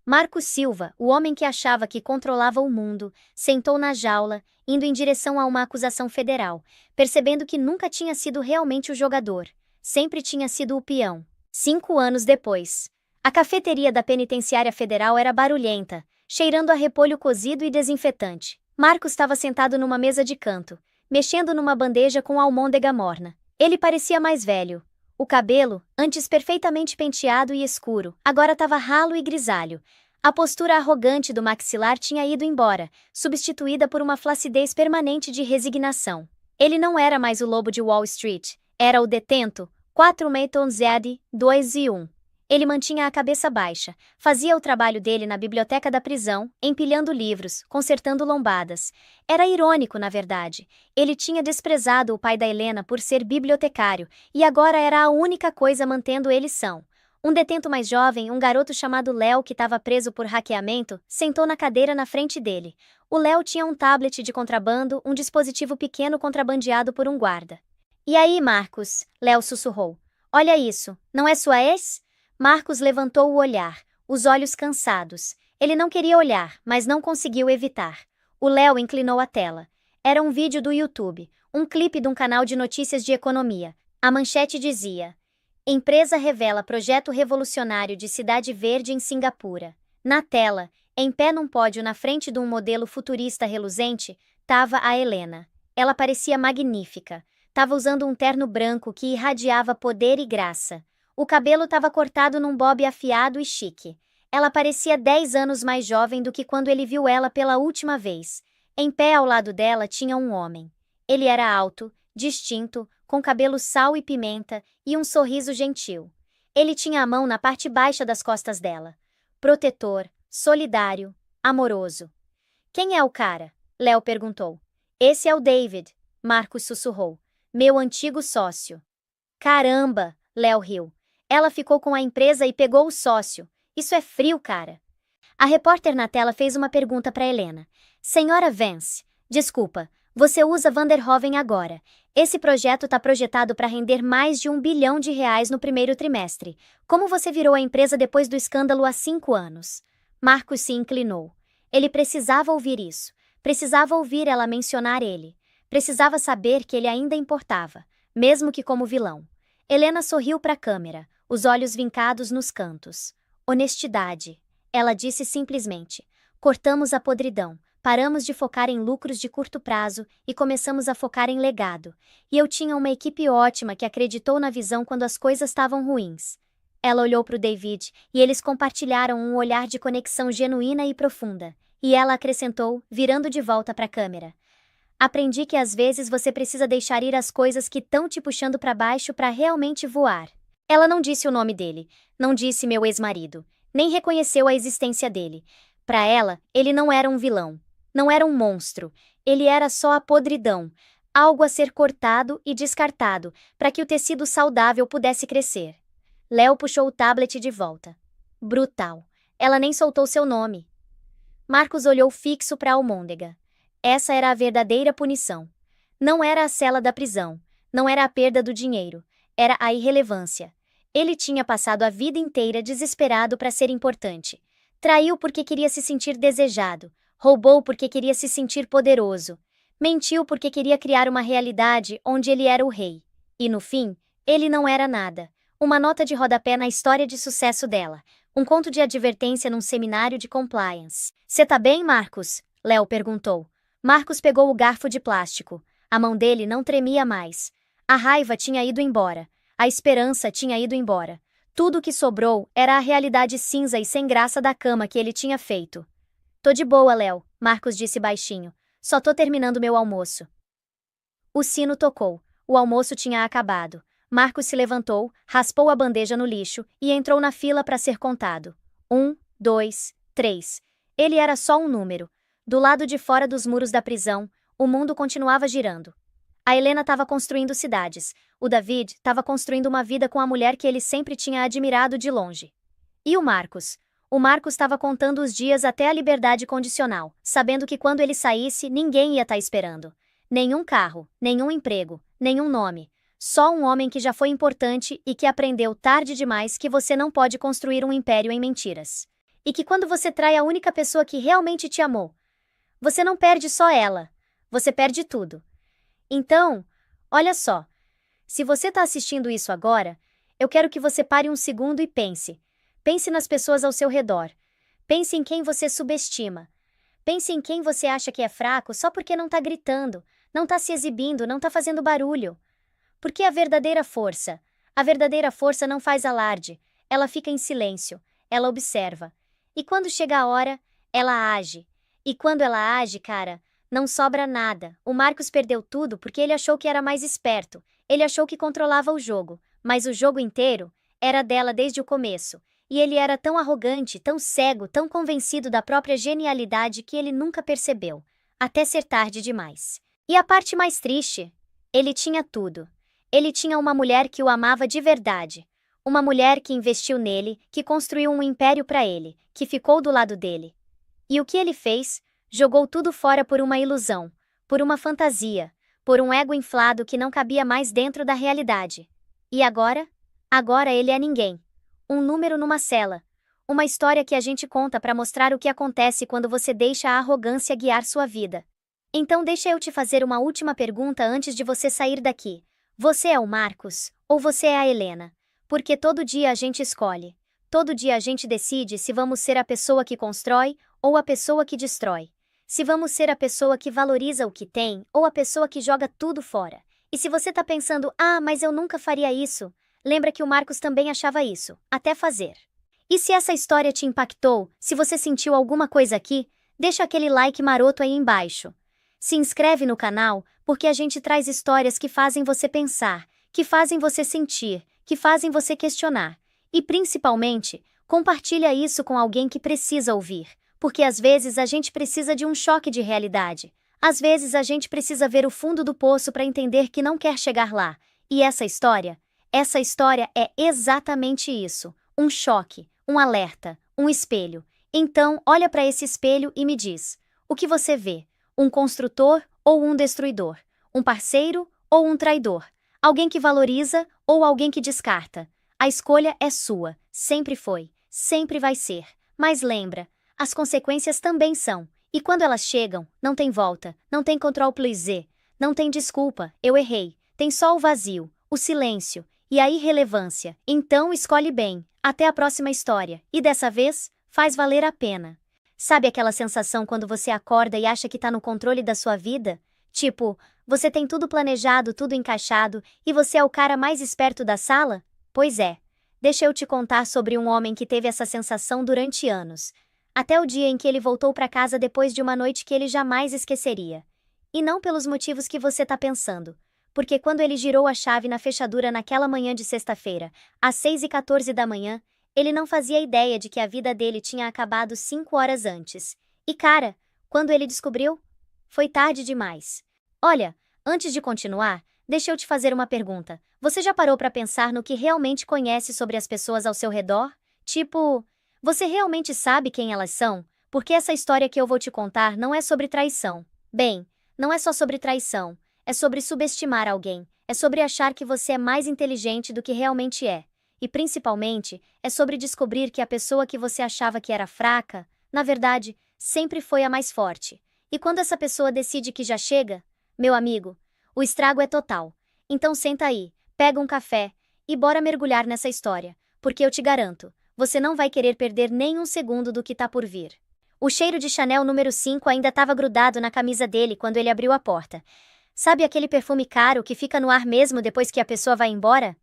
Marcos Silva, o homem que achava que controlava o mundo, sentou na jaula, indo em direção a uma acusação federal, percebendo que nunca tinha sido realmente o jogador. Sempre tinha sido o peão. 5 anos depois. A cafeteria da penitenciária federal era barulhenta, cheirando a repolho cozido e desinfetante. Marcos estava sentado numa mesa de canto, mexendo numa bandeja com almôndega morna. Ele parecia mais velho. O cabelo, antes perfeitamente penteado e escuro, agora estava ralo e grisalho. A postura arrogante do maxilar tinha ido embora, substituída por uma flacidez permanente de resignação. Ele não era mais o lobo de Wall Street, era o detento, 4 Mayton Zed, 2 e 1. Ele mantinha a cabeça baixa, fazia o trabalho dele na biblioteca da prisão, empilhando livros, consertando lombadas. Era irônico, na verdade. Ele tinha desprezado o pai da Helena por ser bibliotecário, e agora era a única coisa mantendo ele são. Um detento mais jovem, um garoto chamado Léo que estava preso por hackeamento, sentou na cadeira na frente dele. O Léo tinha um tablet de contrabando, um dispositivo pequeno contrabandeado por um guarda. E aí, Marcos? Léo sussurrou. Olha isso, não é sua ex? Marcos levantou o olhar, os olhos cansados. Ele não queria olhar, mas não conseguiu evitar. O Léo inclinou a tela. Era um vídeo do YouTube, um clipe de um canal de notícias de economia. A manchete dizia: Empresa revela projeto revolucionário de cidade verde em Singapura. Na tela, em pé num pódio na frente de um modelo futurista reluzente, estava a Helena. Ela parecia magnífica. Estava usando um terno branco que irradiava poder e graça. O cabelo estava cortado num bob afiado e chique. Ela parecia 10 anos mais jovem do que quando ele viu ela pela última vez. Em pé ao lado dela tinha um homem. Ele era alto, distinto, com cabelo sal e pimenta e um sorriso gentil. Ele tinha a mão na parte baixa das costas dela. Protetor, solidário, amoroso. Quem é o cara? Léo perguntou. Esse é o David, Marcos sussurrou. Meu antigo sócio. Caramba, Léo riu. Ela ficou com a empresa e pegou o sócio. Isso é frio, cara. A repórter na tela fez uma pergunta para Helena. Senhora Vance, desculpa, Você usa Van der Hoeven agora. Esse projeto está projetado para render mais de R$ 1 bilhão no primeiro trimestre. Como você virou a empresa depois do escândalo há 5 anos? Marcos se inclinou. Ele precisava ouvir isso. Precisava ouvir ela mencionar ele. Precisava saber que ele ainda importava, mesmo que como vilão. Helena sorriu para a câmera, os olhos vincados nos cantos. Honestidade. Ela disse simplesmente. Cortamos a podridão. Paramos de focar em lucros de curto prazo e começamos a focar em legado. E eu tinha uma equipe ótima que acreditou na visão quando as coisas estavam ruins. Ela olhou para o David e eles compartilharam um olhar de conexão genuína e profunda. E ela acrescentou, virando de volta para a câmera. Aprendi que às vezes você precisa deixar ir as coisas que estão te puxando para baixo para realmente voar. Ela não disse o nome dele, não disse meu ex-marido, nem reconheceu a existência dele. Para ela, ele não era um vilão. Não era um monstro, ele era só a podridão, algo a ser cortado e descartado, para que o tecido saudável pudesse crescer. Léo puxou o tablet de volta. Brutal. Ela nem soltou seu nome. Marcos olhou fixo para a almôndega. Essa era a verdadeira punição. Não era a cela da prisão, não era a perda do dinheiro, era a irrelevância. Ele tinha passado a vida inteira desesperado para ser importante. Traiu porque queria se sentir desejado. Roubou porque queria se sentir poderoso. Mentiu porque queria criar uma realidade onde ele era o rei. E no fim, ele não era nada. Uma nota de rodapé na história de sucesso dela. Um conto de advertência num seminário de compliance. Cê tá bem, Marcos? Léo perguntou. Marcos pegou o garfo de plástico. A mão dele não tremia mais. A raiva tinha ido embora. A esperança tinha ido embora. Tudo o que sobrou era a realidade cinza e sem graça da cama que ele tinha feito. Tô de boa, Léo, Marcos disse baixinho. Só tô terminando meu almoço. O sino tocou. O almoço tinha acabado. Marcos se levantou, raspou a bandeja no lixo e entrou na fila para ser contado. 1, 2, 3. Ele era só um número. Do lado de fora dos muros da prisão, o mundo continuava girando. A Helena estava construindo cidades. O David estava construindo uma vida com a mulher que ele sempre tinha admirado de longe. E o Marcos? O Marcos estava contando os dias até a liberdade condicional, sabendo que quando ele saísse, ninguém ia estar esperando. Nenhum carro, nenhum emprego, nenhum nome. Só um homem que já foi importante e que aprendeu tarde demais que você não pode construir um império em mentiras. E que quando você trai a única pessoa que realmente te amou, você não perde só ela, você perde tudo. Então, olha só, se você está assistindo isso agora, eu quero que você pare um segundo e pense. Pense nas pessoas ao seu redor. Pense em quem você subestima. Pense em quem você acha que é fraco só porque não está gritando, não está se exibindo, não está fazendo barulho. Porque a verdadeira força não faz alarde, ela fica em silêncio, ela observa. E quando chega a hora, ela age. E quando ela age, cara, não sobra nada. O Marcos perdeu tudo porque ele achou que era mais esperto. Ele achou que controlava o jogo, mas o jogo inteiro era dela desde o começo. E ele era tão arrogante, tão cego, tão convencido da própria genialidade que ele nunca percebeu, até ser tarde demais. E a parte mais triste? Ele tinha tudo. Ele tinha uma mulher que o amava de verdade. Uma mulher que investiu nele, que construiu um império para ele, que ficou do lado dele. E o que ele fez? Jogou tudo fora por uma ilusão, por uma fantasia, por um ego inflado que não cabia mais dentro da realidade. E agora? Agora ele é ninguém. Um número numa cela. Uma história que a gente conta para mostrar o que acontece quando você deixa a arrogância guiar sua vida. Então deixa eu te fazer uma última pergunta antes de você sair daqui. Você é o Marcos, ou você é a Helena? Porque todo dia a gente escolhe. Todo dia a gente decide se vamos ser a pessoa que constrói ou a pessoa que destrói. Se vamos ser a pessoa que valoriza o que tem ou a pessoa que joga tudo fora. E se você tá pensando, mas eu nunca faria isso, lembra que o Marcos também achava isso, até fazer. E se essa história te impactou, se você sentiu alguma coisa aqui, deixa aquele like maroto aí embaixo. Se inscreve no canal, porque a gente traz histórias que fazem você pensar, que fazem você sentir, que fazem você questionar. E principalmente, compartilha isso com alguém que precisa ouvir, porque às vezes a gente precisa de um choque de realidade. Às vezes a gente precisa ver o fundo do poço para entender que não quer chegar lá. E essa história é exatamente isso, um choque, um alerta, um espelho. Então, olha para esse espelho e me diz, o que você vê? Um construtor ou um destruidor, um parceiro ou um traidor, alguém que valoriza ou alguém que descarta. A escolha é sua, sempre foi, sempre vai ser. Mas lembra, as consequências também são. E quando elas chegam, não tem volta, não tem control-please, não tem desculpa, eu errei. Tem só o vazio, o silêncio e a irrelevância. Então escolhe bem. Até a próxima história. E dessa vez, faz valer a pena. Sabe aquela sensação quando você acorda e acha que tá no controle da sua vida? Tipo, você tem tudo planejado, tudo encaixado, e você é o cara mais esperto da sala? Pois é. Deixa eu te contar sobre um homem que teve essa sensação durante anos. Até o dia em que ele voltou para casa depois de uma noite que ele jamais esqueceria. E não pelos motivos que você tá pensando. Porque quando ele girou a chave na fechadura naquela manhã de sexta-feira, às 6h14 da manhã, ele não fazia ideia de que a vida dele tinha acabado 5 horas antes. E cara, quando ele descobriu, foi tarde demais. Olha, antes de continuar, deixa eu te fazer uma pergunta. Você já parou para pensar no que realmente conhece sobre as pessoas ao seu redor? Tipo, você realmente sabe quem elas são? Porque essa história que eu vou te contar não é sobre traição. Bem, não é só sobre traição. É sobre subestimar alguém, é sobre achar que você é mais inteligente do que realmente é. E principalmente, é sobre descobrir que a pessoa que você achava que era fraca, na verdade, sempre foi a mais forte. E quando essa pessoa decide que já chega, meu amigo, o estrago é total. Então senta aí, pega um café e bora mergulhar nessa história, porque eu te garanto, você não vai querer perder nem um segundo do que tá por vir. O cheiro de Chanel número 5 ainda estava grudado na camisa dele quando ele abriu a porta. Sabe aquele perfume caro que fica no ar mesmo depois que a pessoa vai embora?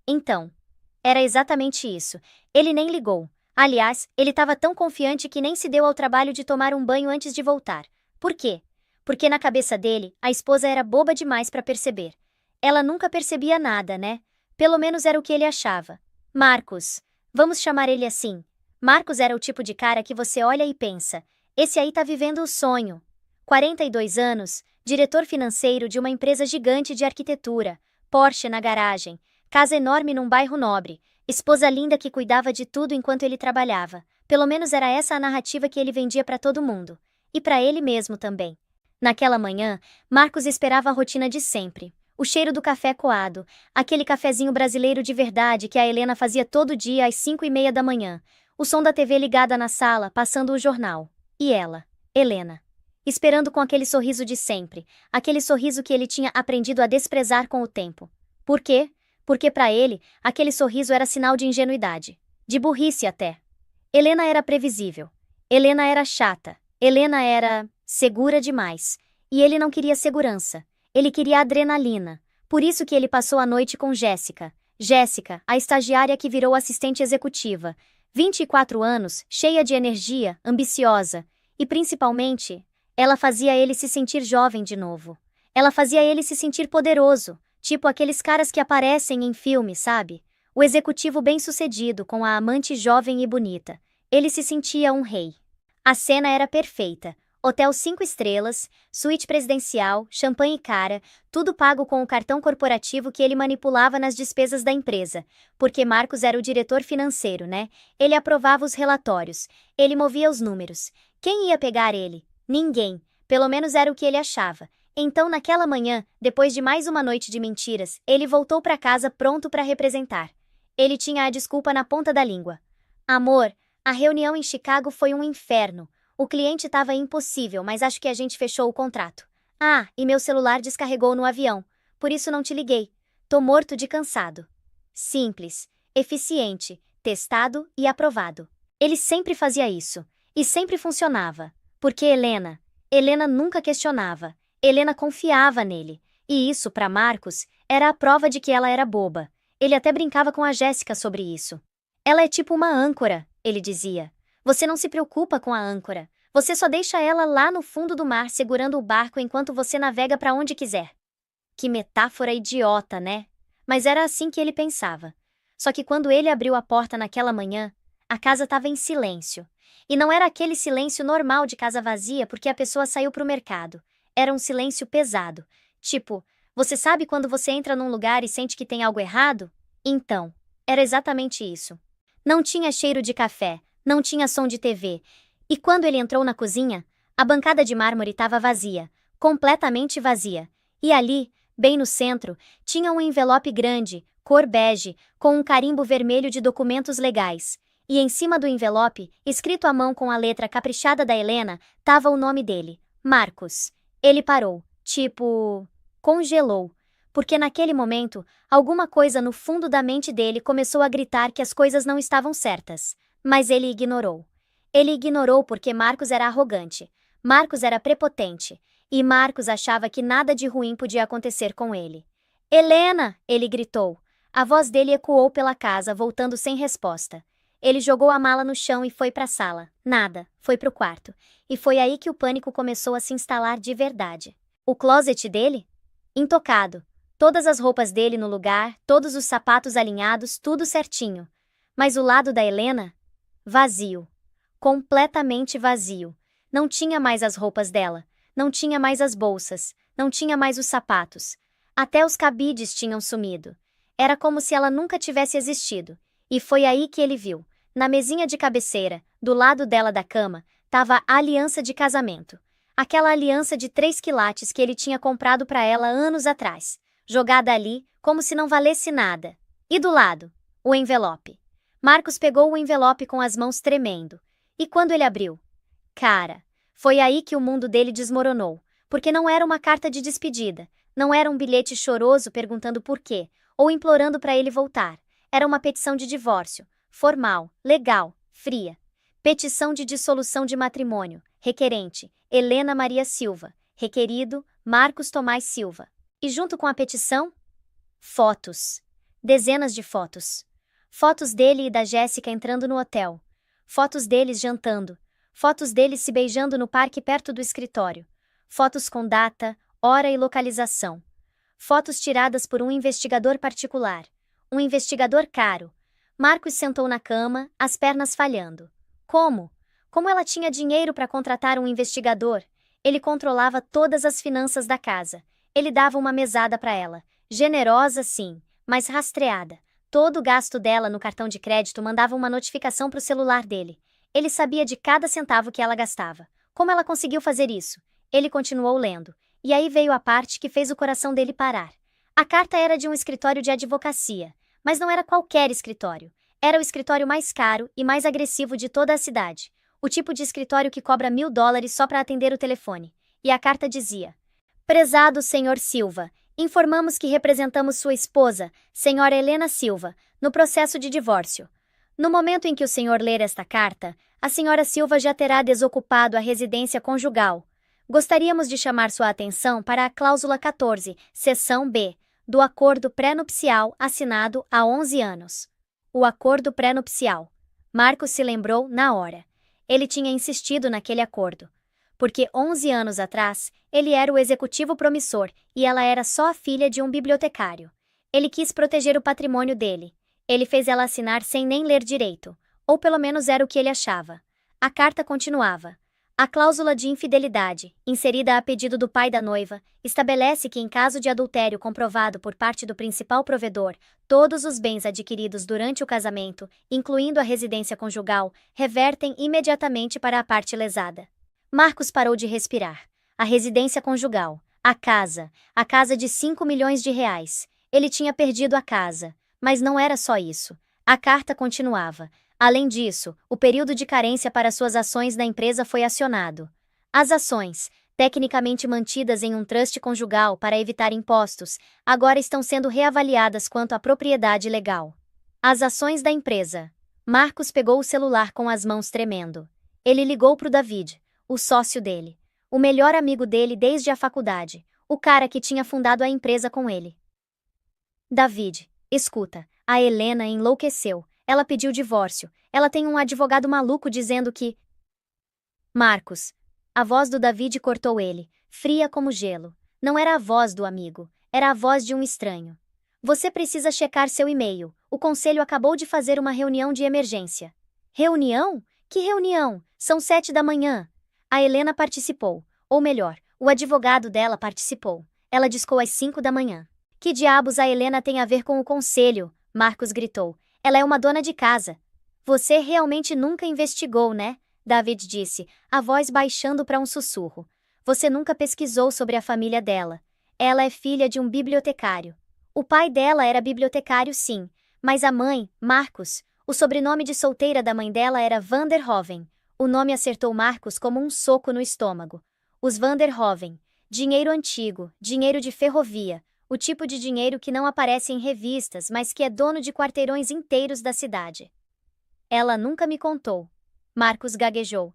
Então, era exatamente isso. Ele nem ligou. Aliás, ele estava tão confiante que nem se deu ao trabalho de tomar um banho antes de voltar. Por quê? Porque na cabeça dele, a esposa era boba demais para perceber. Ela nunca percebia nada, né? Pelo menos era o que ele achava. Marcos. Vamos chamar ele assim. Marcos era o tipo de cara que você olha e pensa, esse aí tá vivendo o sonho. 42 anos, diretor financeiro de uma empresa gigante de arquitetura, Porsche na garagem, casa enorme num bairro nobre, esposa linda que cuidava de tudo enquanto ele trabalhava. Pelo menos era essa a narrativa que ele vendia para todo mundo. E para ele mesmo também. Naquela manhã, Marcos esperava a rotina de sempre. O cheiro do café coado, aquele cafezinho brasileiro de verdade que a Helena fazia todo dia às 5h30 da manhã. O som da TV ligada na sala, passando o jornal. E ela, Helena, esperando com aquele sorriso de sempre, aquele sorriso que ele tinha aprendido a desprezar com o tempo. Por quê? Porque para ele, aquele sorriso era sinal de ingenuidade, de burrice até. Helena era previsível. Helena era chata. Helena era segura demais. E ele não queria segurança. Ele queria adrenalina. Por isso que ele passou a noite com Jéssica. Jéssica, a estagiária que virou assistente executiva. 24 anos, cheia de energia, ambiciosa. E principalmente, ela fazia ele se sentir jovem de novo. Ela fazia ele se sentir poderoso, tipo aqueles caras que aparecem em filme, sabe? O executivo bem-sucedido com a amante jovem e bonita. Ele se sentia um rei. A cena era perfeita. Hotel 5 estrelas, suíte presidencial, champanhe cara, tudo pago com o cartão corporativo que ele manipulava nas despesas da empresa. Porque Marcos era o diretor financeiro, né? Ele aprovava os relatórios. Ele movia os números. Quem ia pegar ele? Ninguém. Pelo menos era o que ele achava. Então, naquela manhã, depois de mais uma noite de mentiras, ele voltou para casa pronto para representar. Ele tinha a desculpa na ponta da língua. Amor, a reunião em Chicago foi um inferno. O cliente estava impossível, mas acho que a gente fechou o contrato. Ah, e meu celular descarregou no avião. Por isso não te liguei. Tô morto de cansado. Simples, eficiente, testado e aprovado. Ele sempre fazia isso. E sempre funcionava. Porque Helena nunca questionava. Helena confiava nele. E isso, para Marcos, era a prova de que ela era boba. Ele até brincava com a Jéssica sobre isso. Ela é tipo uma âncora, ele dizia. Você não se preocupa com a âncora. Você só deixa ela lá no fundo do mar segurando o barco enquanto você navega para onde quiser. Que metáfora idiota, né? Mas era assim que ele pensava. Só que quando ele abriu a porta naquela manhã, a casa estava em silêncio. E não era aquele silêncio normal de casa vazia porque a pessoa saiu pro mercado. Era um silêncio pesado. Tipo, você sabe quando você entra num lugar e sente que tem algo errado? Então, era exatamente isso. Não tinha cheiro de café. Não tinha som de TV. E quando ele entrou na cozinha, a bancada de mármore estava vazia, completamente vazia. E ali, bem no centro, tinha um envelope grande, cor bege, com um carimbo vermelho de documentos legais. E em cima do envelope, escrito à mão com a letra caprichada da Helena, tava o nome dele, Marcos. Ele parou, tipo, congelou, porque naquele momento, alguma coisa no fundo da mente dele começou a gritar que as coisas não estavam certas. Mas ele ignorou. Ele ignorou porque Marcos era arrogante, Marcos era prepotente, e Marcos achava que nada de ruim podia acontecer com ele. Helena! Ele gritou. A voz dele ecoou pela casa, voltando sem resposta. Ele jogou a mala no chão e foi para a sala. Nada, foi pro quarto. E foi aí que o pânico começou a se instalar de verdade. O closet dele? Intocado. Todas as roupas dele no lugar, todos os sapatos alinhados, tudo certinho. Mas o lado da Helena? Vazio. Completamente vazio. Não tinha mais as roupas dela. Não tinha mais as bolsas. Não tinha mais os sapatos. Até os cabides tinham sumido. Era como se ela nunca tivesse existido. E foi aí que ele viu. Na mesinha de cabeceira, do lado dela da cama, estava a aliança de casamento. Aquela aliança de 3 quilates que ele tinha comprado para ela anos atrás. Jogada ali, como se não valesse nada. E do lado, o envelope. Marcos pegou o envelope com as mãos tremendo. E quando ele abriu? Cara, foi aí que o mundo dele desmoronou. Porque não era uma carta de despedida. Não era um bilhete choroso perguntando por quê, ou implorando para ele voltar. Era uma petição de divórcio. Formal, legal, fria. Petição de dissolução de matrimônio. Requerente, Helena Maria Silva. Requerido, Marcos Tomás Silva. E junto com a petição? Fotos. Dezenas de fotos. Fotos dele e da Jéssica entrando no hotel. Fotos deles jantando. Fotos deles se beijando no parque perto do escritório. Fotos com data, hora e localização. Fotos tiradas por um investigador particular. Um investigador caro. Marcos sentou na cama, as pernas falhando. Como? Como ela tinha dinheiro para contratar um investigador? Ele controlava todas as finanças da casa. Ele dava uma mesada para ela. Generosa, sim, mas rastreada. Todo o gasto dela no cartão de crédito mandava uma notificação para o celular dele. Ele sabia de cada centavo que ela gastava. Como ela conseguiu fazer isso? Ele continuou lendo. E aí veio a parte que fez o coração dele parar. A carta era de um escritório de advocacia. Mas não era qualquer escritório. Era o escritório mais caro e mais agressivo de toda a cidade. O tipo de escritório que cobra $1000 só para atender o telefone. E a carta dizia: Prezado Sr. Silva, informamos que representamos sua esposa, Sra. Helena Silva, no processo de divórcio. No momento em que o senhor ler esta carta, a Sra. Silva já terá desocupado a residência conjugal. Gostaríamos de chamar sua atenção para a cláusula 14, seção B, do acordo pré-nupcial assinado há 11 anos. O acordo pré-nupcial. Marcos se lembrou na hora. Ele tinha insistido naquele acordo. Porque 11 anos atrás, ele era o executivo promissor e ela era só a filha de um bibliotecário. Ele quis proteger o patrimônio dele. Ele fez ela assinar sem nem ler direito. Ou pelo menos era o que ele achava. A carta continuava. A cláusula de infidelidade, inserida a pedido do pai da noiva, estabelece que em caso de adultério comprovado por parte do principal provedor, todos os bens adquiridos durante o casamento, incluindo a residência conjugal, revertem imediatamente para a parte lesada. Marcos parou de respirar. A residência conjugal, a casa de 5 milhões de reais. Ele tinha perdido a casa. Mas não era só isso. A carta continuava. Além disso, o período de carência para suas ações na empresa foi acionado. As ações, tecnicamente mantidas em um trust conjugal para evitar impostos, agora estão sendo reavaliadas quanto à propriedade legal. As ações da empresa. Marcos pegou o celular com as mãos tremendo. Ele ligou para o David, o sócio dele. O melhor amigo dele desde a faculdade. O cara que tinha fundado a empresa com ele. David, escuta, a Helena enlouqueceu. Ela pediu divórcio. Ela tem um advogado maluco dizendo que... Marcos. A voz do David cortou ele, fria como gelo. Não era a voz do amigo, era a voz de um estranho. Você precisa checar seu e-mail. O conselho acabou de fazer uma reunião de emergência. Reunião? Que reunião? São 7 da manhã. A Helena participou. Ou melhor, o advogado dela participou. Ela discou às 5 da manhã. Que diabos a Helena tem a ver com o conselho? Marcos gritou. Ela é uma dona de casa. Você realmente nunca investigou, né? David disse, a voz baixando para um sussurro. Você nunca pesquisou sobre a família dela. Ela é filha de um bibliotecário. O pai dela era bibliotecário, sim, mas a mãe, Marcos, o sobrenome de solteira da mãe dela era Van der Hoven. O nome acertou Marcos como um soco no estômago. Os Van der Hoven. Dinheiro antigo, dinheiro de ferrovia, o tipo de dinheiro que não aparece em revistas, mas que é dono de quarteirões inteiros da cidade. Ela nunca me contou. Marcos gaguejou.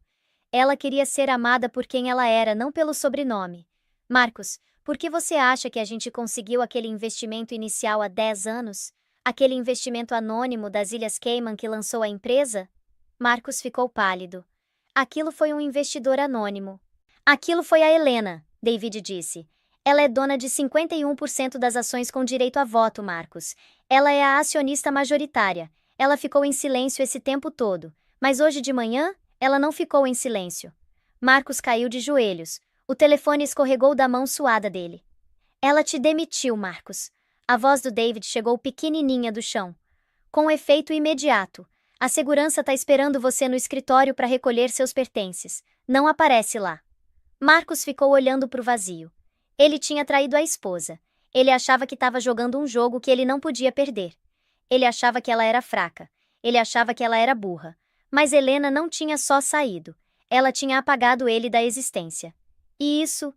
Ela queria ser amada por quem ela era, não pelo sobrenome. Marcos, por que você acha que a gente conseguiu aquele investimento inicial há 10 anos? Aquele investimento anônimo das Ilhas Cayman que lançou a empresa? Marcos ficou pálido. Aquilo foi um investidor anônimo. Aquilo foi a Helena, David disse. Ela é dona de 51% das ações com direito a voto, Marcos. Ela é a acionista majoritária. Ela ficou em silêncio esse tempo todo. Mas hoje de manhã, ela não ficou em silêncio. Marcos caiu de joelhos. O telefone escorregou da mão suada dele. Ela te demitiu, Marcos. A voz do David chegou pequenininha do chão. Com efeito imediato. A segurança tá esperando você no escritório para recolher seus pertences. Não aparece lá. Marcos ficou olhando pro vazio. Ele tinha traído a esposa. Ele achava que estava jogando um jogo que ele não podia perder. Ele achava que ela era fraca. Ele achava que ela era burra. Mas Helena não tinha só saído. Ela tinha apagado ele da existência. E isso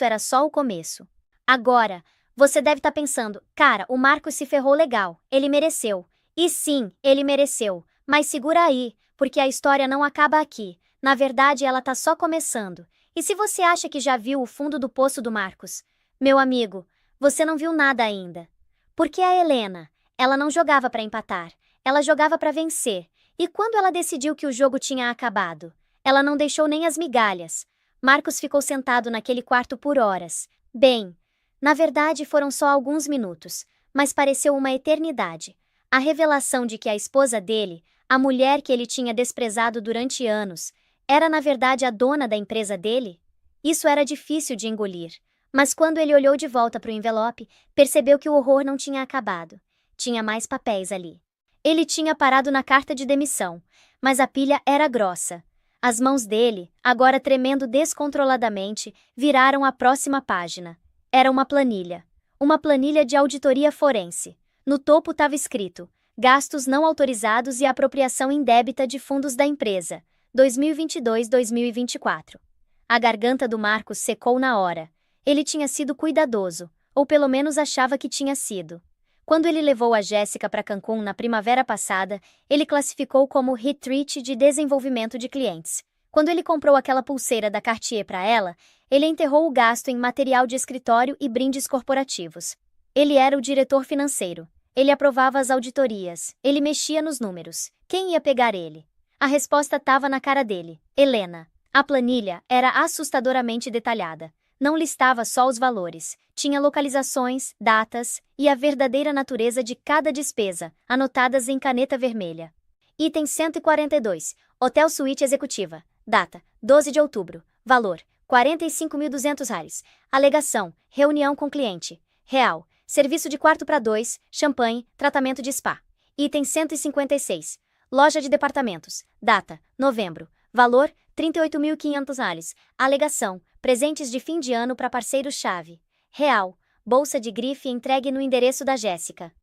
era só o começo. Agora, você deve estar pensando, cara, o Marcos se ferrou legal. Ele mereceu. E sim, ele mereceu. Mas segura aí, porque a história não acaba aqui. Na verdade, ela tá só começando. E se você acha que já viu o fundo do poço do Marcos? Meu amigo, você não viu nada ainda. Porque a Helena, ela não jogava para empatar. Ela jogava para vencer. E quando ela decidiu que o jogo tinha acabado, ela não deixou nem as migalhas. Marcos ficou sentado naquele quarto por horas. Bem, na verdade foram só alguns minutos, mas pareceu uma eternidade. A revelação de que a esposa dele, a mulher que ele tinha desprezado durante anos, era na verdade a dona da empresa dele? Isso era difícil de engolir. Mas quando ele olhou de volta para o envelope, percebeu que o horror não tinha acabado. Tinha mais papéis ali. Ele tinha parado na carta de demissão, mas a pilha era grossa. As mãos dele, agora tremendo descontroladamente, viraram a próxima página. Era uma planilha. Uma planilha de auditoria forense. No topo estava escrito: gastos não autorizados e apropriação indébita de fundos da empresa, 2022-2024. A garganta do Marcos secou na hora. Ele tinha sido cuidadoso, ou pelo menos achava que tinha sido. Quando ele levou a Jéssica para Cancún na primavera passada, ele classificou como retreat de desenvolvimento de clientes. Quando ele comprou aquela pulseira da Cartier para ela, ele enterrou o gasto em material de escritório e brindes corporativos. Ele era o diretor financeiro. Ele aprovava as auditorias. Ele mexia nos números. Quem ia pegar ele? A resposta estava na cara dele: Helena. A planilha era assustadoramente detalhada. Não listava só os valores, tinha localizações, datas e a verdadeira natureza de cada despesa, anotadas em caneta vermelha. Item 142, Hotel Suíte Executiva. Data, 12 de outubro. Valor, R$ 45.200. Alegação, reunião com cliente. Real, serviço de quarto para 2, champanhe, tratamento de spa. Item 156, loja de departamentos. Data, novembro. Valor, R$ 38.500. Alegação, presentes de fim de ano para parceiro-chave. Real, bolsa de grife entregue no endereço da Jéssica.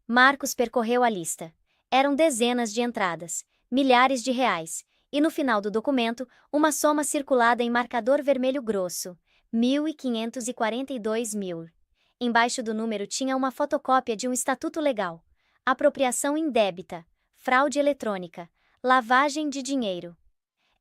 Marcos percorreu a lista. Eram dezenas de entradas, milhares de reais, e no final do documento, uma soma circulada em marcador vermelho grosso, 1.542 mil. Embaixo do número tinha uma fotocópia de um estatuto legal. Apropriação indébita, fraude eletrônica, lavagem de dinheiro.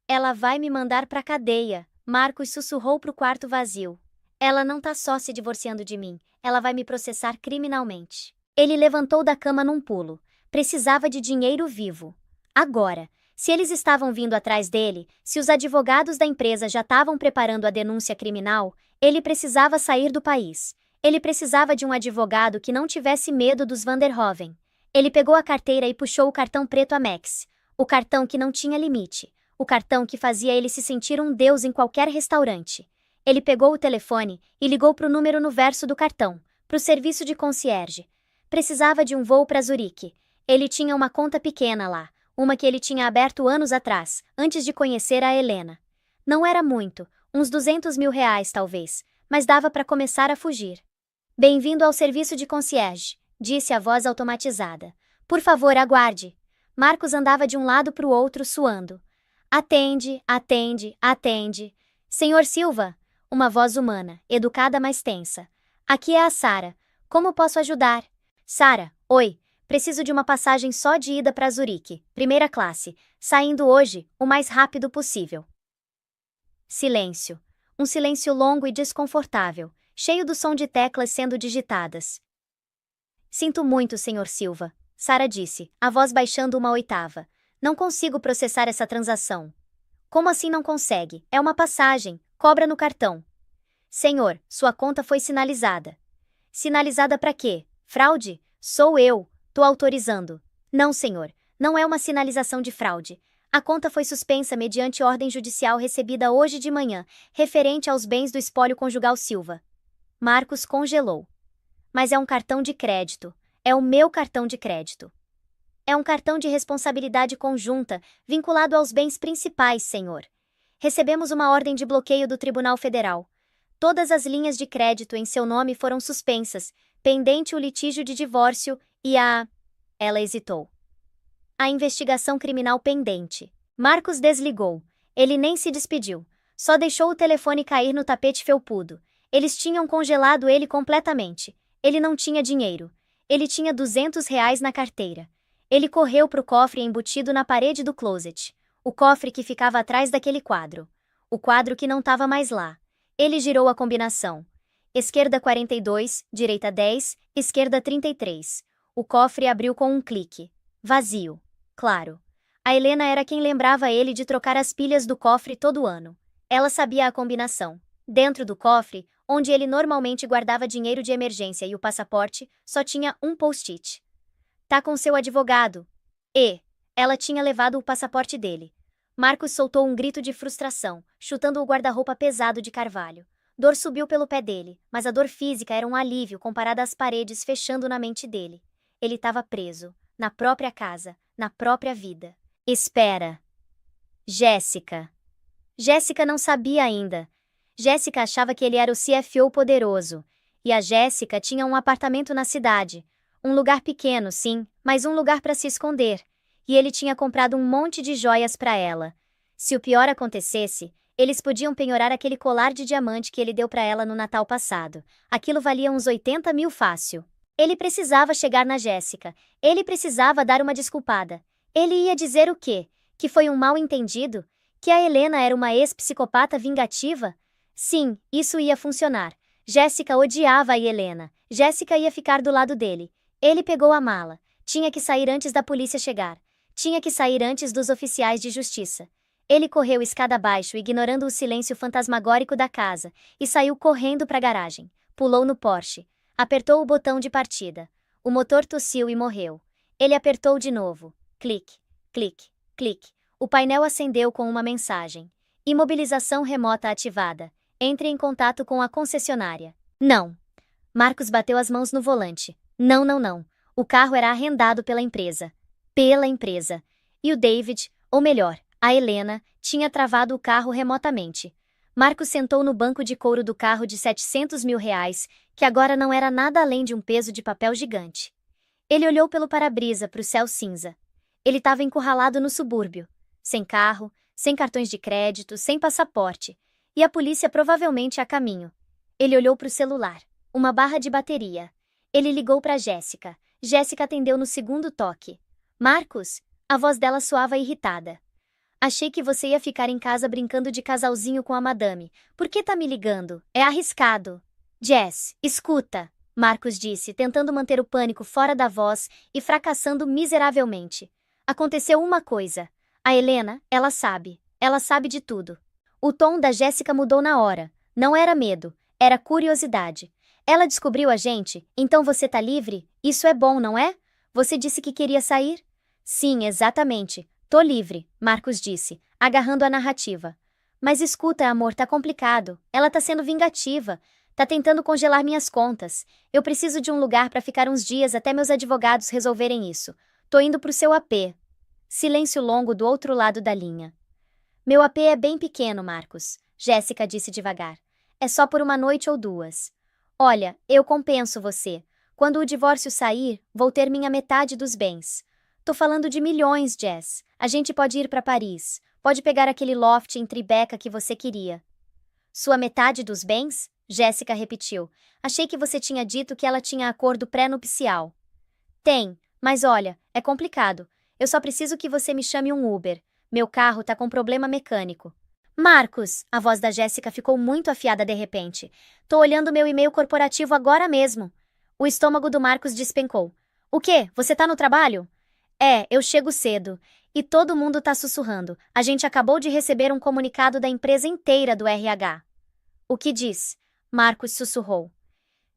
Ela vai me mandar pra cadeia, Marcos sussurrou pro quarto vazio. Ela não tá só se divorciando de mim, ela vai me processar criminalmente. Ele levantou da cama num pulo. Precisava de dinheiro vivo. Agora, se eles estavam vindo atrás dele, se os advogados da empresa já estavam preparando a denúncia criminal, ele precisava sair do país. Ele precisava de um advogado que não tivesse medo dos Van der Hoven. Ele pegou a carteira e puxou o cartão preto Amex. O cartão que não tinha limite. O cartão que fazia ele se sentir um deus em qualquer restaurante. Ele pegou o telefone e ligou para o número no verso do cartão, para o serviço de concierge. Precisava de um voo para Zurique. Ele tinha uma conta pequena lá, uma que ele tinha aberto anos atrás, antes de conhecer a Helena. Não era muito, Uns 200 mil reais, talvez, mas dava para começar a fugir. Bem-vindo ao serviço de concierge, disse a voz automatizada. Por favor, aguarde. Marcos andava de um lado para o outro suando. Atende, atende, atende. Senhor Silva, uma voz humana, educada mas tensa. Aqui é a Sara. Como posso ajudar? Sara, oi. Preciso de uma passagem só de ida para Zurique, primeira classe, saindo hoje, o mais rápido possível. Silêncio. Um silêncio longo e desconfortável, cheio do som de teclas sendo digitadas. Sinto muito, Sr. Silva, Sara disse, a voz baixando uma oitava. Não consigo processar essa transação. Como assim não consegue? É uma passagem, cobra no cartão. Senhor, sua conta foi sinalizada. Sinalizada para quê? Fraude? Sou eu, tô autorizando. Não, senhor, não é uma sinalização de fraude. A conta foi suspensa mediante ordem judicial recebida hoje de manhã, referente aos bens do espólio conjugal Silva. Marcos congelou. Mas é um cartão de crédito. É o meu cartão de crédito. É um cartão de responsabilidade conjunta, vinculado aos bens principais, senhor. Recebemos uma ordem de bloqueio do Tribunal Federal. Todas as linhas de crédito em seu nome foram suspensas, pendente o litígio de divórcio e a... Ela hesitou. A investigação criminal pendente. Marcos desligou. Ele nem se despediu. Só deixou o telefone cair no tapete felpudo. Eles tinham congelado ele completamente. Ele não tinha dinheiro. Ele tinha 200 reais na carteira. Ele correu pro cofre embutido na parede do closet. O cofre que ficava atrás daquele quadro. O quadro que não estava mais lá. Ele girou a combinação. Esquerda 42, direita 10, esquerda 33. O cofre abriu com um clique. Vazio. Claro. A Helena era quem lembrava ele de trocar as pilhas do cofre todo ano. Ela sabia a combinação. Dentro do cofre, onde ele normalmente guardava dinheiro de emergência e o passaporte, só tinha um post-it. Tá com seu advogado. E ela tinha levado o passaporte dele. Marcos soltou um grito de frustração, chutando o guarda-roupa pesado de carvalho. Dor subiu pelo pé dele, mas a dor física era um alívio comparada às paredes fechando na mente dele. Ele estava preso, na própria casa, na própria vida. Espera. Jéssica. Jéssica não sabia ainda. Jéssica achava que ele era o CFO poderoso. E a Jéssica tinha um apartamento na cidade. Um lugar pequeno, sim, mas um lugar para se esconder. E ele tinha comprado um monte de joias para ela. Se o pior acontecesse, eles podiam penhorar aquele colar de diamante que ele deu para ela no Natal passado. Aquilo valia uns 80 mil fácil. Ele precisava chegar na Jéssica. Ele precisava dar uma desculpada. Ele ia dizer o quê? Que foi um mal-entendido? Que a Helena era uma ex-psicopata vingativa? Sim, isso ia funcionar. Jéssica odiava a Helena. Jéssica ia ficar do lado dele. Ele pegou a mala. Tinha que sair antes da polícia chegar. Tinha que sair antes dos oficiais de justiça. Ele correu escada abaixo, ignorando o silêncio fantasmagórico da casa, e saiu correndo para a garagem. Pulou no Porsche. Apertou o botão de partida. O motor tossiu e morreu. Ele apertou de novo. Clique, clique, clique. O painel acendeu com uma mensagem. Imobilização remota ativada. Entre em contato com a concessionária. Não. Marcos bateu as mãos no volante. Não, não, não. O carro era arrendado pela empresa. Pela empresa. E o David, ou melhor, a Helena, tinha travado o carro remotamente. Marcos sentou no banco de couro do carro de 700 mil reais, que agora não era nada além de um peso de papel gigante. Ele olhou pelo para-brisa para o céu cinza. Ele estava encurralado no subúrbio. Sem carro, sem cartões de crédito, sem passaporte. E a polícia provavelmente a caminho. Ele olhou para o celular. Uma barra de bateria. Ele ligou para Jéssica. Jéssica atendeu no segundo toque. Marcos? A voz dela soava irritada. Achei que você ia ficar em casa brincando de casalzinho com a madame. Por que tá me ligando? É arriscado. Jess, escuta, Marcos disse, tentando manter o pânico fora da voz e fracassando miseravelmente. Aconteceu uma coisa. A Helena, ela sabe de tudo. O tom da Jéssica mudou na hora. Não era medo, era curiosidade. Ela descobriu a gente, então você tá livre? Isso é bom, não é? Você disse que queria sair? Sim, exatamente. Tô livre, Marcos disse, agarrando a narrativa. Mas escuta, amor, tá complicado. Ela tá sendo vingativa. Tá tentando congelar minhas contas. Eu preciso de um lugar pra ficar uns dias até meus advogados resolverem isso. Tô indo pro seu AP. Silêncio longo do outro lado da linha. Meu AP é bem pequeno, Marcos. Jéssica disse devagar. É só por uma noite ou duas. Olha, eu compenso você. Quando o divórcio sair, vou ter minha metade dos bens. Tô falando de milhões, Jess. A gente pode ir para Paris. Pode pegar aquele loft em Tribeca que você queria. Sua metade dos bens? Jéssica repetiu. Achei que você tinha dito que ela tinha acordo pré-nupcial. Tem, mas olha, é complicado. Eu só preciso que você me chame um Uber. Meu carro tá com problema mecânico. Marcos, a voz da Jéssica ficou muito afiada de repente. Tô olhando meu e-mail corporativo agora mesmo. O estômago do Marcos despencou. O quê? Você tá no trabalho? É, eu chego cedo. E todo mundo tá sussurrando. A gente acabou de receber um comunicado da empresa inteira do RH. O que diz? Marcos sussurrou.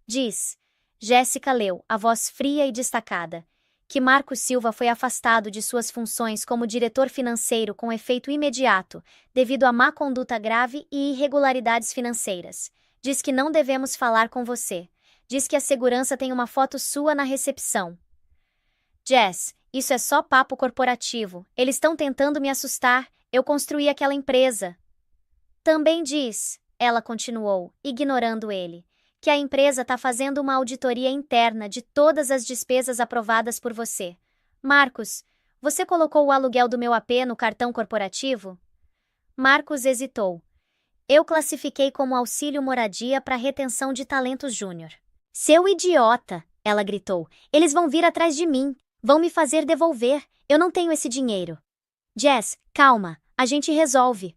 Diz. Jéssica leu, a voz fria e destacada, que Marcos Silva foi afastado de suas funções como diretor financeiro com efeito imediato, devido a má conduta grave e irregularidades financeiras. Diz que não devemos falar com você. Diz que a segurança tem uma foto sua na recepção. Jess, isso é só papo corporativo. Eles estão tentando me assustar. Eu construí aquela empresa. Também diz, ela continuou, ignorando ele, que a empresa está fazendo uma auditoria interna de todas as despesas aprovadas por você. Marcos, você colocou o aluguel do meu AP no cartão corporativo? Marcos hesitou. Eu classifiquei como auxílio moradia para retenção de talentos júnior. Seu idiota, ela gritou. Eles vão vir atrás de mim. Vão me fazer devolver. Eu não tenho esse dinheiro. Jess, calma. A gente resolve.